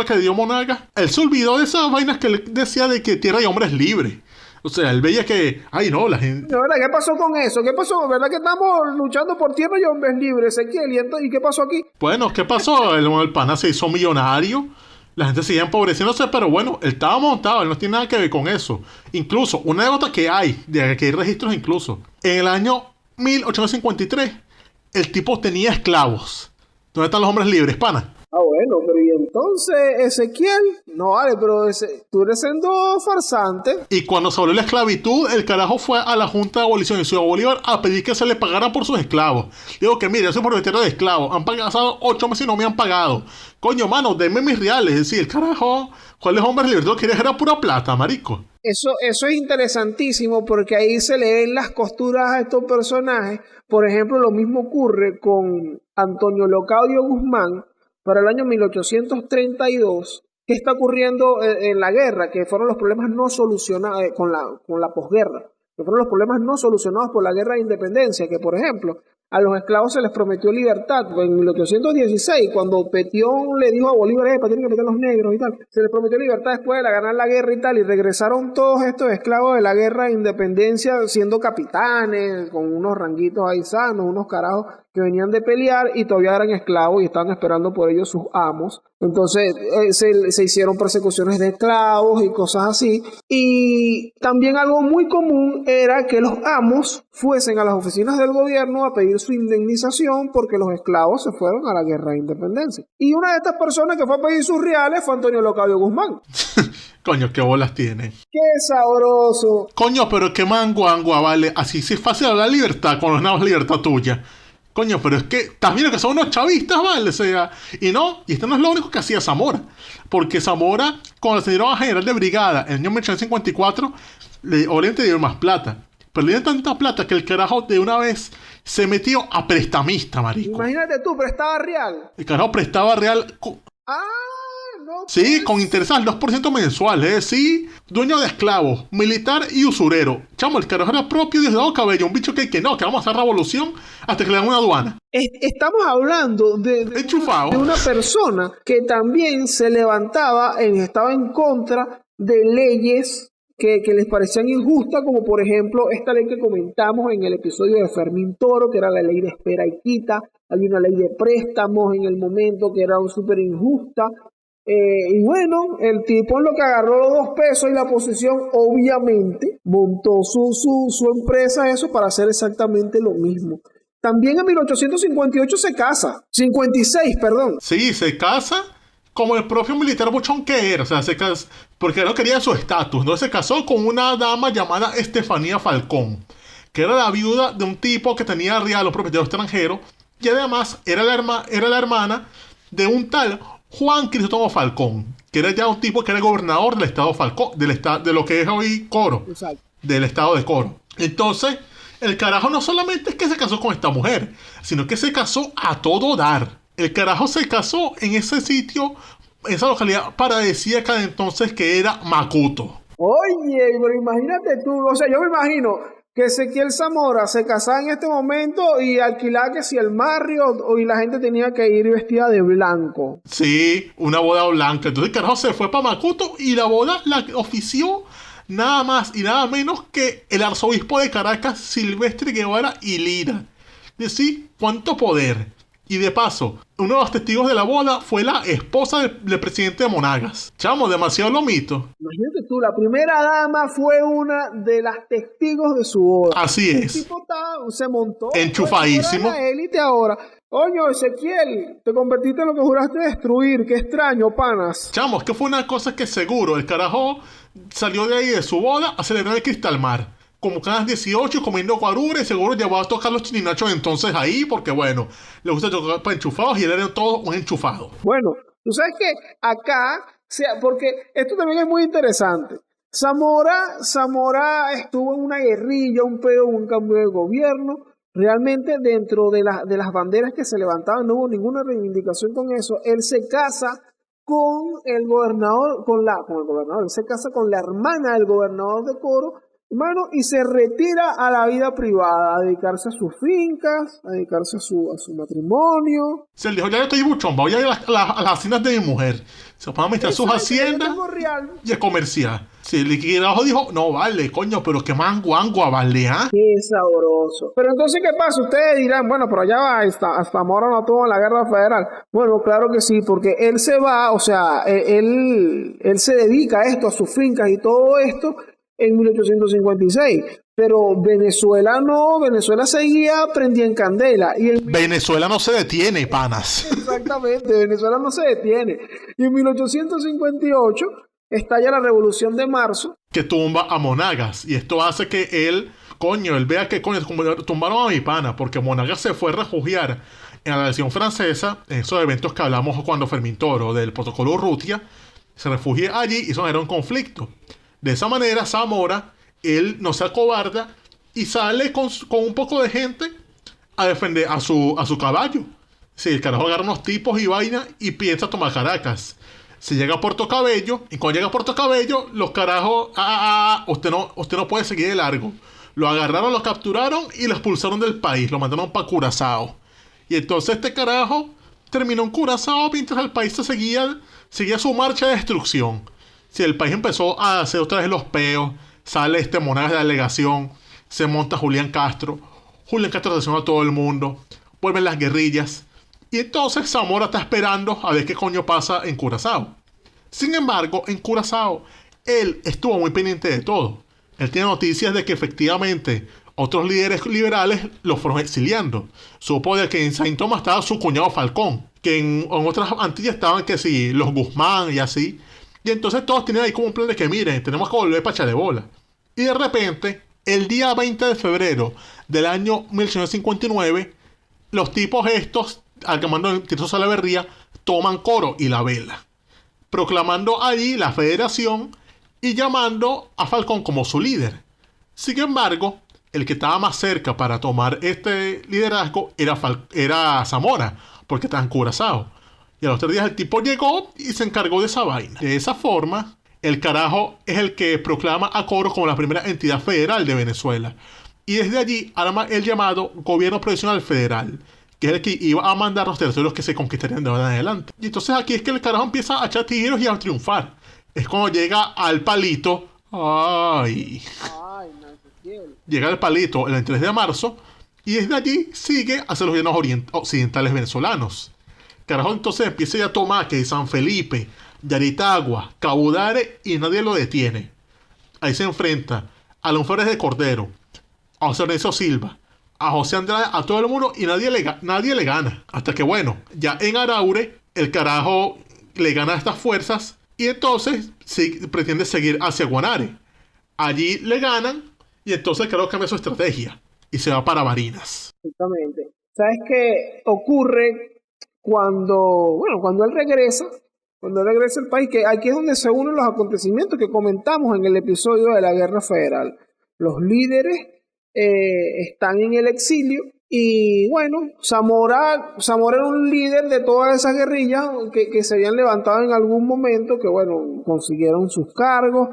[SPEAKER 4] que dio Monagas, él se olvidó de esas vainas que él decía de que tierra y hombre es libre. O sea, él veía que, la gente...
[SPEAKER 5] ¿Verdad? ¿Qué pasó con eso? ¿Qué pasó? ¿Verdad que estamos luchando por tierra y hombres libres, Ezequiel? ¿Y qué pasó aquí?
[SPEAKER 4] Bueno, ¿qué pasó? El pana se hizo millonario, la gente seguía empobreciéndose, pero bueno, él estaba montado, él no tiene nada que ver con eso. Incluso, una anécdota que hay registros incluso, en el año 1853, el tipo tenía esclavos. ¿Dónde están los hombres libres, pana?
[SPEAKER 5] Ah, bueno, pero y entonces, Ezequiel, no vale, pero tú eres siendo farsante.
[SPEAKER 4] Y cuando se abolió la esclavitud, el carajo fue a la Junta de Abolición de Ciudad Bolívar a pedir que se le pagara por sus esclavos. Digo que mire, yo soy propietario de esclavos, han pasado 8 meses y no me han pagado. Coño, mano, denme mis reales. Es decir, el carajo, ¿cuál es hombre libertad? Quieres era pura plata, marico.
[SPEAKER 5] Eso es interesantísimo porque ahí se le ven las costuras a estos personajes. Por ejemplo, lo mismo ocurre con Antonio Locadio Guzmán para el año 1832. ¿Qué está ocurriendo en la guerra? Que fueron los problemas no solucionados con la posguerra. Que fueron los problemas no solucionados por la guerra de independencia. Que, por ejemplo, a los esclavos se les prometió libertad. En 1816, cuando Petión le dijo a Bolívar, tienen que meter a los negros y tal, se les prometió libertad después de ganar la guerra y tal, y regresaron todos estos esclavos de la guerra de independencia siendo capitanes, con unos ranguitos ahí sanos, unos carajos que venían de pelear y todavía eran esclavos y estaban esperando por ellos sus amos. Entonces se hicieron persecuciones de esclavos y cosas así. Y también algo muy común era que los amos fuesen a las oficinas del gobierno a pedir su indemnización porque los esclavos se fueron a la guerra de independencia. Y una de estas personas que fue a pedir sus reales fue Antonio Locadio Guzmán.
[SPEAKER 4] Coño, qué bolas tiene.
[SPEAKER 5] ¡Qué sabroso!
[SPEAKER 4] Coño, pero qué manguangua, vale. Así sí es fácil hablar de libertad cuando no es libertad tuya. Coño, pero es que también que son unos chavistas, ¿vale? O sea, y esto no es lo único que hacía Zamora. Porque Zamora, cuando se dieron a general de brigada en el año 1854, obviamente dio más plata. Pero le dio tanta plata que el carajo de una vez se metió a prestamista, marico.
[SPEAKER 5] Imagínate tú, prestaba real.
[SPEAKER 4] El carajo prestaba real.
[SPEAKER 5] No.
[SPEAKER 4] Sí, con intereses al 2% mensual, sí, dueño de esclavos, militar y usurero. Chamo, el carajo era propio de Diosdado Cabello, un bicho que vamos a hacer revolución hasta que le dan una aduana.
[SPEAKER 5] Estamos hablando de una persona que también se levantaba, estaba en contra de leyes que les parecían injustas, como por ejemplo esta ley que comentamos en el episodio de Fermín Toro, que era la ley de espera y quita. Había una ley de préstamos en el momento que era súper injusta. Y bueno, el tipo en lo que agarró los 2 pesos y la posición, obviamente montó su empresa eso para hacer exactamente lo mismo. También en 1858 se casa, 56, perdón.
[SPEAKER 4] Sí, se casa como el propio militar buchón que era, o sea, se casa porque no quería su estatus. Entonces se casó con una dama llamada Estefanía Falcón, que era la viuda de un tipo que tenía real, un propietario extranjero, y además era la hermana de un tal Juan Cristóbal Falcón, que era ya un tipo que era gobernador del estado Falcón, de lo que es hoy Coro. Exacto. Del estado de Coro. Entonces, el carajo no solamente es que se casó con esta mujer, sino que se casó a todo dar. El carajo se casó en ese sitio, esa localidad paradisíaca de entonces que era Macuto.
[SPEAKER 5] Oye, pero imagínate tú, o sea, yo me imagino que Ezequiel Zamora se casaba en este momento y alquilaba que si el Marriott y la gente tenía que ir vestida de blanco.
[SPEAKER 4] Sí, una boda blanca. Entonces el carajo se fue para Macuto y la boda la ofició nada más y nada menos que el arzobispo de Caracas, Silvestre Guevara y Lira. Es decir, cuánto poder. Y de paso, uno de los testigos de la boda fue la esposa del presidente de Monagas. Chamo, demasiado lomito.
[SPEAKER 5] Imagínate tú, la primera dama fue una de las testigos de su boda.
[SPEAKER 4] Así es.
[SPEAKER 5] El tipo se montó.
[SPEAKER 4] Enchufadísimo.
[SPEAKER 5] La élite ahora. Coño, Ezequiel, te convertiste en lo que juraste destruir. Qué extraño, panas.
[SPEAKER 4] Chamo, es que fue una cosa que seguro. El carajo salió de ahí de su boda a celebrar el Cristal Mar. Como cada 18 comiendo guarures, seguro llevaba a tocar los chininachos entonces ahí, porque bueno, le gusta tocar para enchufados y él era todo un enchufado.
[SPEAKER 5] Bueno, tú sabes que acá, porque esto también es muy interesante. Zamora estuvo en una guerrilla, un cambio de gobierno. Realmente dentro de las banderas que se levantaban no hubo ninguna reivindicación con eso. Él se casa con el gobernador, él se casa con la hermana del gobernador de Coro, hermano, y se retira a la vida privada, a dedicarse a sus fincas, a dedicarse a su matrimonio.
[SPEAKER 4] Se le dijo, ya yo estoy buchón, voy a ir a las haciendas de mi mujer. Se van a administrar sus haciendas y a comerciar. Si el liquidado dijo, no vale, coño, pero qué manguangua, vale, ¿ah?
[SPEAKER 5] Qué sabroso. Pero entonces, ¿qué pasa? Ustedes dirán, bueno, pero allá va, hasta Zamora no tuvo en la guerra federal. Bueno, claro que sí, porque él se va, o sea, él se dedica a esto, a sus fincas y todo esto. en 1856. Pero Venezuela no, Venezuela seguía prendida en candela. Y en
[SPEAKER 4] Venezuela no se detiene, panas.
[SPEAKER 5] Exactamente, Venezuela no se detiene. Y en 1858 estalla la Revolución de Marzo.
[SPEAKER 4] Que tumba a Monagas. Y esto hace que él vea que tumbaron a mi pana, porque Monagas se fue a refugiar en la versión francesa, en esos eventos que hablamos cuando Fermín Toro, del protocolo Urrutia, se refugia allí y eso era un conflicto. De esa manera, Zamora, él no se acobarda y sale con un poco de gente a defender a su caballo. Si el carajo agarra unos tipos y vaina y piensa tomar Caracas. Se llega a Puerto Cabello y cuando llega a Puerto Cabello, los carajos, usted no puede seguir de largo. Lo agarraron, lo capturaron y lo expulsaron del país, lo mandaron para Curazao. Y entonces este carajo terminó en Curazao mientras el país seguía su marcha de destrucción. Si el país empezó a hacer otra vez los peos, sale Monagas de la delegación, se monta Julián Castro traiciona a todo el mundo, vuelven las guerrillas, y entonces Zamora está esperando a ver qué coño pasa en Curazao. Sin embargo, en Curazao, él estuvo muy pendiente de todo. Él tiene noticias de que efectivamente otros líderes liberales los fueron exiliando. Supo de que en Saint Thomas estaba su cuñado Falcón, que en otras Antillas estaban que sí, los Guzmán y así. Y entonces todos tenían ahí como un plan de que miren, tenemos que volver para echarle bola. Y de repente, el día 20 de febrero del año 1859, los tipos estos, al que mandó Tirso Salaverría, toman Coro y La Vela, proclamando allí la federación y llamando a Falcón como su líder. Sin embargo, el que estaba más cerca para tomar este liderazgo era Zamora, porque estaba en Curazao. Y a los 3 días el tipo llegó y se encargó de esa vaina. De esa forma, el carajo es el que proclama a Coro como la primera entidad federal de Venezuela. Y desde allí arma el llamado Gobierno Provisional Federal, que es el que iba a mandar los territorios que se conquistarían de ahora en adelante. Y entonces aquí es que el carajo empieza a echar tiros y a triunfar. Es cuando llega al palito. Llega al palito el 23 de marzo. Y desde allí sigue hacia los llanos occidentales venezolanos. Carajo, entonces empieza ya a tomar que San Felipe, Yaritagua, Cabudare y nadie lo detiene. Ahí se enfrenta a León Flores de Cordero, a José Ernesto Silva, a José Andrade, a todo el mundo y nadie le gana. Hasta que bueno, ya en Araure el carajo le gana a estas fuerzas y entonces pretende seguir hacia Guanare. Allí le ganan y entonces el carajo cambia su estrategia y se va para Barinas.
[SPEAKER 5] Exactamente. ¿Sabes qué ocurre cuando él regresa al país? Que aquí es donde se unen los acontecimientos que comentamos en el episodio de la Guerra Federal. Los líderes están en el exilio y bueno, Zamora era un líder de todas esas guerrillas que se habían levantado en algún momento, que bueno, consiguieron sus cargos.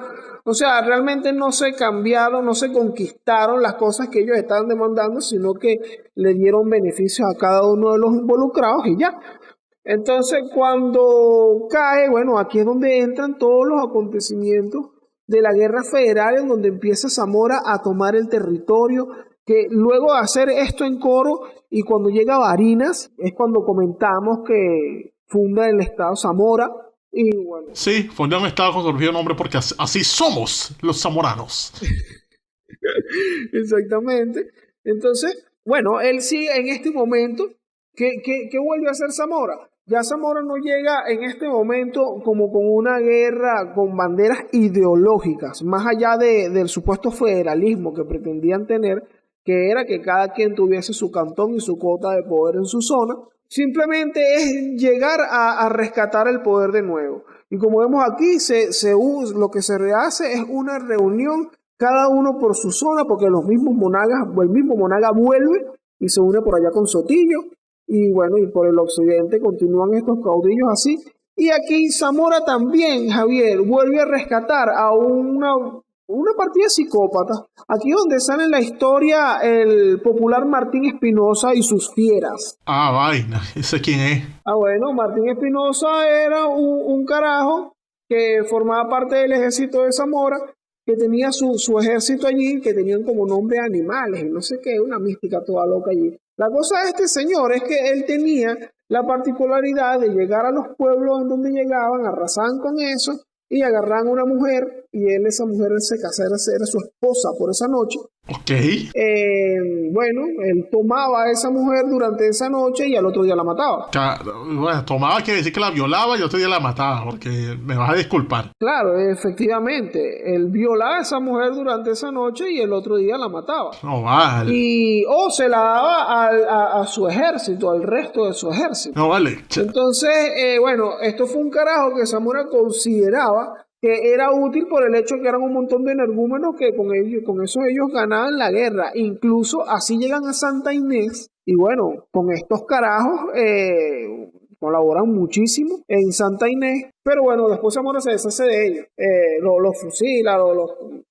[SPEAKER 5] O sea, realmente no se cambiaron, no se conquistaron las cosas que ellos estaban demandando, sino que le dieron beneficios a cada uno de los involucrados y ya. Entonces, cuando cae, bueno, aquí es donde entran todos los acontecimientos de la Guerra Federal, en donde empieza Zamora a tomar el territorio, que luego de hacer esto en Coro y cuando llega a Barinas, es cuando comentamos que funda el Estado Zamora. Y bueno.
[SPEAKER 4] Sí, fue un estado con su nombre porque así somos los zamoranos.
[SPEAKER 5] Exactamente. Entonces, bueno, él sigue en este momento. ¿Qué vuelve a hacer Zamora? Ya Zamora no llega en este momento como con una guerra con banderas ideológicas, más allá del supuesto federalismo que pretendían tener, que era que cada quien tuviese su cantón y su cuota de poder en su zona. Simplemente es llegar a rescatar el poder de nuevo. Y como vemos aquí, lo que se hace es una reunión, cada uno por su zona, porque el mismo Monaga vuelve y se une por allá con Sotillo. Y bueno, y por el occidente continúan estos caudillos así. Y aquí Zamora también, Javier, vuelve a rescatar a una partida de psicópatas. Aquí donde sale en la historia el popular Martín Espinosa y sus fieras.
[SPEAKER 4] Ah, vaina, ¿ese quién es?
[SPEAKER 5] Bueno, Martín Espinosa era un carajo que formaba parte del ejército de Zamora, que tenía su ejército allí, que tenían como nombre animales, y no sé qué, una mística toda loca allí. La cosa de este señor es que él tenía la particularidad de llegar a los pueblos en donde llegaban, arrasaban con eso, y agarran a una mujer y esa mujer se casa, era su esposa por esa noche.
[SPEAKER 4] Ok.
[SPEAKER 5] Bueno, él tomaba a esa mujer durante esa noche y al otro día la mataba.
[SPEAKER 4] Bueno, tomaba quiere decir que la violaba y otro día la mataba, porque me vas a disculpar.
[SPEAKER 5] Claro, efectivamente, él violaba a esa mujer durante esa noche y el otro día la mataba.
[SPEAKER 4] No vale.
[SPEAKER 5] O se la daba a su ejército, al resto de su ejército.
[SPEAKER 4] No vale.
[SPEAKER 5] Entonces, bueno, esto fue un carajo que Zamora consideraba que era útil por el hecho que eran un montón de energúmenos que con eso ellos ganaban la guerra. Incluso así llegan a Santa Inés y bueno, con estos carajos colaboran muchísimo en Santa Inés, pero bueno, después Zamora se deshace de ellos, los fusila,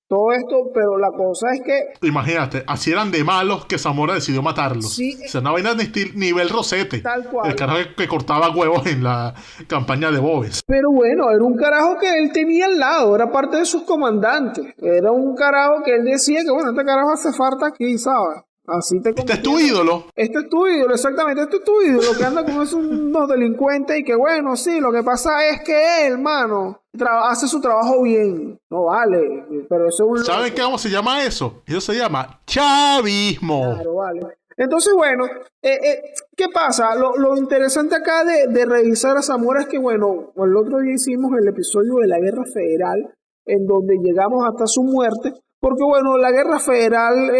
[SPEAKER 5] todo esto, pero la cosa es que...
[SPEAKER 4] Imagínate, así eran de malos que Zamora decidió matarlos.
[SPEAKER 5] Sí,
[SPEAKER 4] o sea, una vaina de nivel Rosete.
[SPEAKER 5] Tal cual.
[SPEAKER 4] El carajo que cortaba huevos en la campaña de Boves.
[SPEAKER 5] Pero bueno, era un carajo que él tenía al lado, era parte de sus comandantes. Era un carajo que él decía que bueno, este carajo hace falta aquí, ¿sabes? Así te
[SPEAKER 4] ¿Este es tu ídolo?
[SPEAKER 5] Este es tu ídolo, exactamente. Este es tu ídolo que anda con unos delincuentes y que bueno, sí, lo que pasa es que él, hermano, hace su trabajo bien. No vale, pero eso es un...
[SPEAKER 4] ¿Saben cómo se llama eso? Eso se llama chavismo.
[SPEAKER 5] Claro, vale. Entonces, bueno, ¿qué pasa? Lo interesante acá de revisar a Zamora es que, bueno, el otro día hicimos el episodio de la Guerra Federal, en donde llegamos hasta su muerte. Porque bueno, la guerra federal,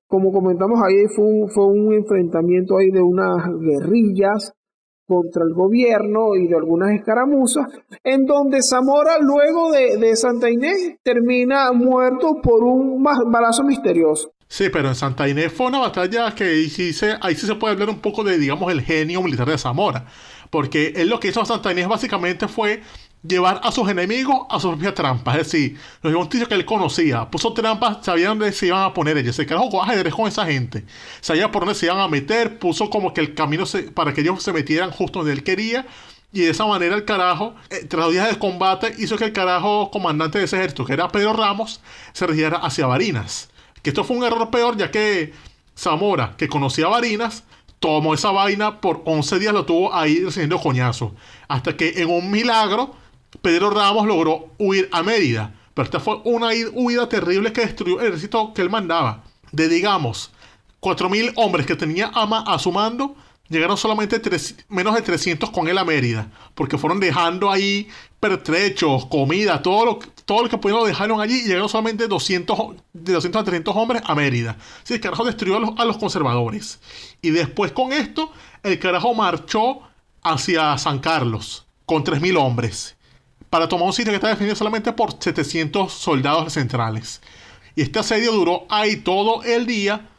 [SPEAKER 5] como comentamos ahí, fue un enfrentamiento ahí de unas guerrillas contra el gobierno y de algunas escaramuzas, en donde Zamora, luego de Santa Inés, termina muerto por un balazo misterioso.
[SPEAKER 4] Sí, pero en Santa Inés fue una batalla que ahí sí se puede hablar un poco de, digamos, el genio militar de Zamora. Porque él lo que hizo en Santa Inés básicamente fue llevar a sus enemigos a su propia trampa. Es decir, los llevó un sitio que él conocía, puso trampas, sabía dónde se iban a poner ellos. Se carajo jugaba ajedrez con esa gente, sabía por dónde se iban a meter, puso como que el camino para que ellos se metieran justo donde él quería. Y de esa manera el carajo, tras los días de combate, hizo que el carajo comandante de ese ejército, que era Pedro Ramos, se dirigiera hacia Barinas. Que esto fue un error peor, ya que Zamora, que conocía a Barinas, tomó esa vaina, por 11 días lo tuvo ahí recibiendo coñazos. Hasta que en un milagro Pedro Ramos logró huir a Mérida. Pero esta fue una huida terrible que destruyó el ejército que él mandaba. De, digamos, 4.000 hombres que tenía a su mando, llegaron solamente menos de 300 con él a Mérida. Porque fueron dejando ahí pertrechos, comida, todo lo que pudieron lo dejaron allí. Y llegaron solamente de 200 a 300 hombres a Mérida. Así que el carajo destruyó a los conservadores. Y después con esto, el carajo marchó hacia San Carlos con 3.000 hombres, para tomar un sitio que está definido solamente por 700 soldados centrales. Y este asedio duró ahí todo el día,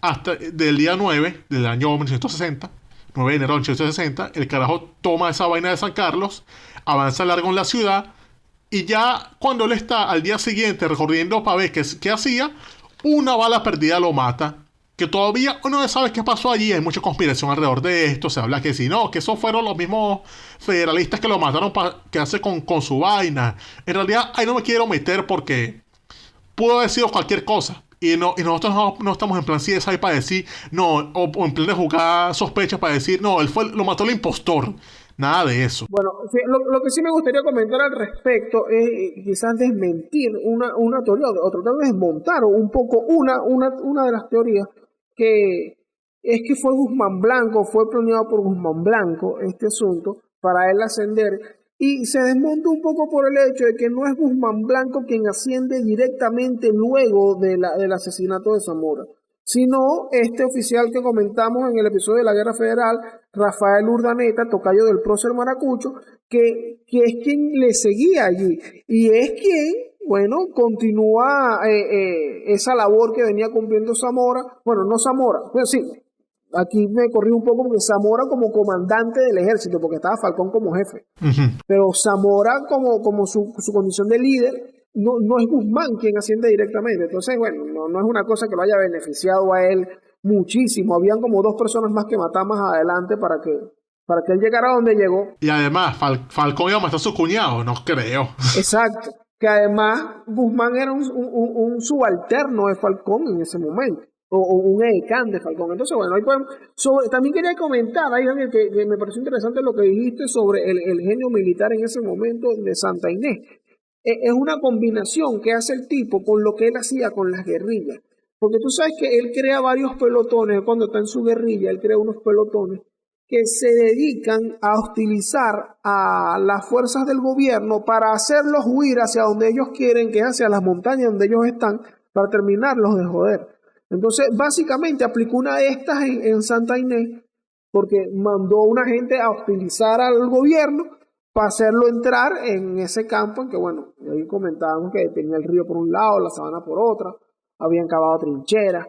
[SPEAKER 4] hasta del día 9 del año 1960, 9 de enero de 1960, el carajo toma esa vaina de San Carlos, avanza largo en la ciudad, y ya cuando él está al día siguiente recorriendo para ver qué hacía, una bala perdida lo mata. Que todavía uno no sabe qué pasó allí, hay mucha conspiración alrededor de esto, se habla que si no, que esos fueron los mismos federalistas que lo mataron para quedarse con su vaina. En realidad ahí no me quiero meter porque pudo haber sido cualquier cosa. Y nosotros no estamos en plan CSI para decir, no, o en plan de jugar sospechas para decir, no, lo mató el impostor. Nada de eso.
[SPEAKER 5] Bueno, lo que sí me gustaría comentar al respecto es quizás desmentir una teoría o tratar de desmontar un poco una de las teorías, que es que fue Guzmán Blanco, fue planeado por Guzmán Blanco este asunto para él ascender, y se desmonta un poco por el hecho de que no es Guzmán Blanco quien asciende directamente luego del asesinato de Zamora, sino este oficial que comentamos en el episodio de la Guerra Federal, Rafael Urdaneta, tocayo del prócer Maracucho, que es quien le seguía allí, y es quien, bueno, continúa esa labor que venía cumpliendo Zamora. Bueno, no Zamora, pero sí, aquí me corrí un poco porque Zamora como comandante del ejército, porque estaba Falcón como jefe. Uh-huh. Pero Zamora como su condición de líder, no es Guzmán quien asciende directamente. Entonces, bueno, no es una cosa que lo haya beneficiado a él muchísimo. Habían como 2 personas más que matar más adelante para que él llegara a donde llegó.
[SPEAKER 4] Y además, Falcón iba a matar a su cuñado, no creo.
[SPEAKER 5] Exacto. Que además Guzmán era un subalterno de Falcón en ese momento, o un edecán de Falcón. Entonces, bueno, ahí podemos... también quería comentar, ahí que me pareció interesante lo que dijiste sobre el genio militar en ese momento de Santa Inés. es una combinación que hace el tipo con lo que él hacía con las guerrillas. Porque tú sabes que él crea varios pelotones, cuando está en su guerrilla, él crea unos pelotones que se dedican a hostilizar a las fuerzas del gobierno para hacerlos huir hacia donde ellos quieren, que es hacia las montañas donde ellos están, para terminarlos de joder. Entonces, básicamente aplicó una de estas en Santa Inés, porque mandó a una gente a hostilizar al gobierno para hacerlo entrar en ese campo en que, bueno, ahí comentábamos que tenía el río por un lado, la sabana por otra, habían cavado trincheras.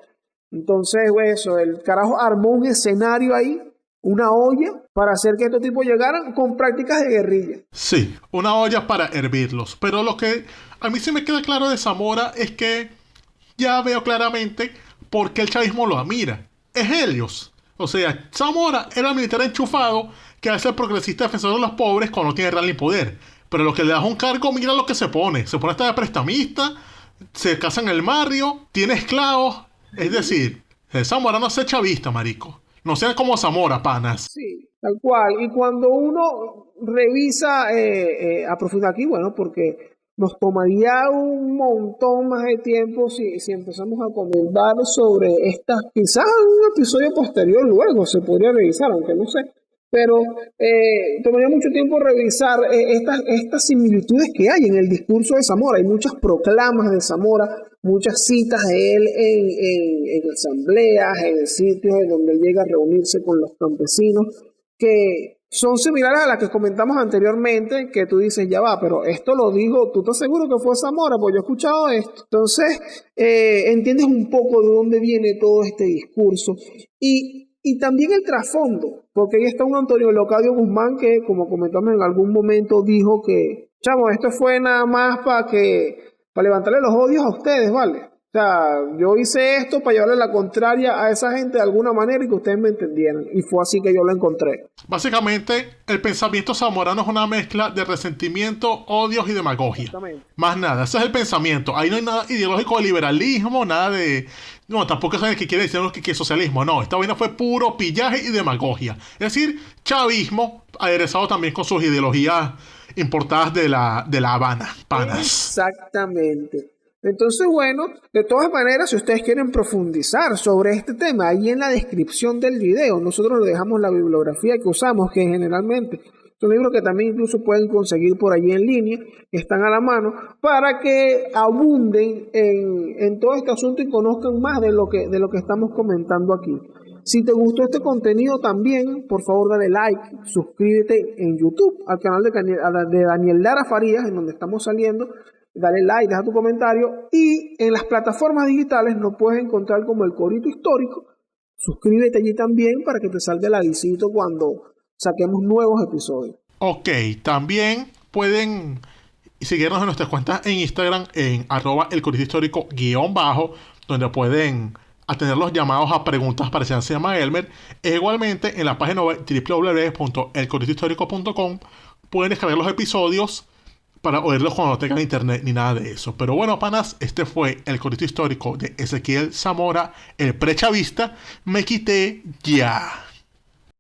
[SPEAKER 5] Entonces, eso, el carajo armó un escenario ahí, una olla, para hacer que estos tipos llegaran con prácticas de guerrilla.
[SPEAKER 4] Sí, una olla para hervirlos. Pero lo que a mí sí me queda claro de Zamora es que ya veo claramente por qué el chavismo lo admira. Es Helios. O sea, Zamora era el militar enchufado que hace el progresista defensor de los pobres cuando no tiene real ni poder. Pero lo que le das un cargo, mira lo que se pone. Se pone hasta de prestamista, se casa en el barrio, tiene esclavos. Es decir, Zamora no es chavista, marico. No sean como Zamora, panas.
[SPEAKER 5] Sí, tal cual. Y cuando uno revisa a profundidad aquí, bueno, porque nos tomaría un montón más de tiempo si empezamos a comentar sobre estas, quizás en un episodio posterior luego se podría revisar, aunque no sé. Pero tomaría mucho tiempo revisar estas similitudes que hay en el discurso de Zamora. Hay muchas proclamas de Zamora, muchas citas de él en asambleas, en sitios en donde él llega a reunirse con los campesinos, que son similares a las que comentamos anteriormente, que tú dices, ya va, pero esto lo dijo, ¿tú estás seguro que fue Zamora? Pues yo he escuchado esto. Entonces, entiendes un poco de dónde viene todo este discurso. Y también el trasfondo, porque ahí está un Antonio Leocadio Guzmán que, como comentamos en algún momento, dijo que, chamo, esto fue nada más para levantarle los odios a ustedes, ¿vale? O sea, yo hice esto para llevarle la contraria a esa gente de alguna manera y que ustedes me entendieran. Y fue así que yo lo encontré.
[SPEAKER 4] Básicamente, el pensamiento zamorano es una mezcla de resentimiento, odios y demagogia.
[SPEAKER 5] Exactamente.
[SPEAKER 4] Más nada, ese es el pensamiento. Ahí no hay nada ideológico de liberalismo, nada de... No, tampoco saben que quiere decir que es socialismo. No, esta vaina fue puro pillaje y demagogia. Es decir, chavismo, aderezado también con sus ideologías importadas de la Habana, panas.
[SPEAKER 5] Exactamente. Entonces, bueno, de todas maneras, si ustedes quieren profundizar sobre este tema, ahí en la descripción del video, nosotros les dejamos la bibliografía que usamos, que generalmente son libros que también incluso pueden conseguir por allí en línea, que están a la mano, para que abunden en todo este asunto y conozcan más de lo que estamos comentando aquí. Si te gustó este contenido también, por favor dale like, suscríbete en YouTube al canal de Daniel Lara Farías, en donde estamos saliendo. Dale like, deja tu comentario y en las plataformas digitales nos puedes encontrar como El Corito Histórico. Suscríbete allí también para que te salga el avisito cuando saquemos nuevos episodios.
[SPEAKER 4] Ok, también pueden seguirnos en nuestras cuentas en Instagram en @elcoritohistórico_, donde pueden atender los llamados a preguntas para se llama Elmer. E igualmente en la página web www.elcoritohistórico.com pueden descargar los episodios para oírlos cuando no tengan internet ni nada de eso. Pero bueno, panas, este fue el corito histórico de Ezequiel Zamora, el prechavista. Me quité ya.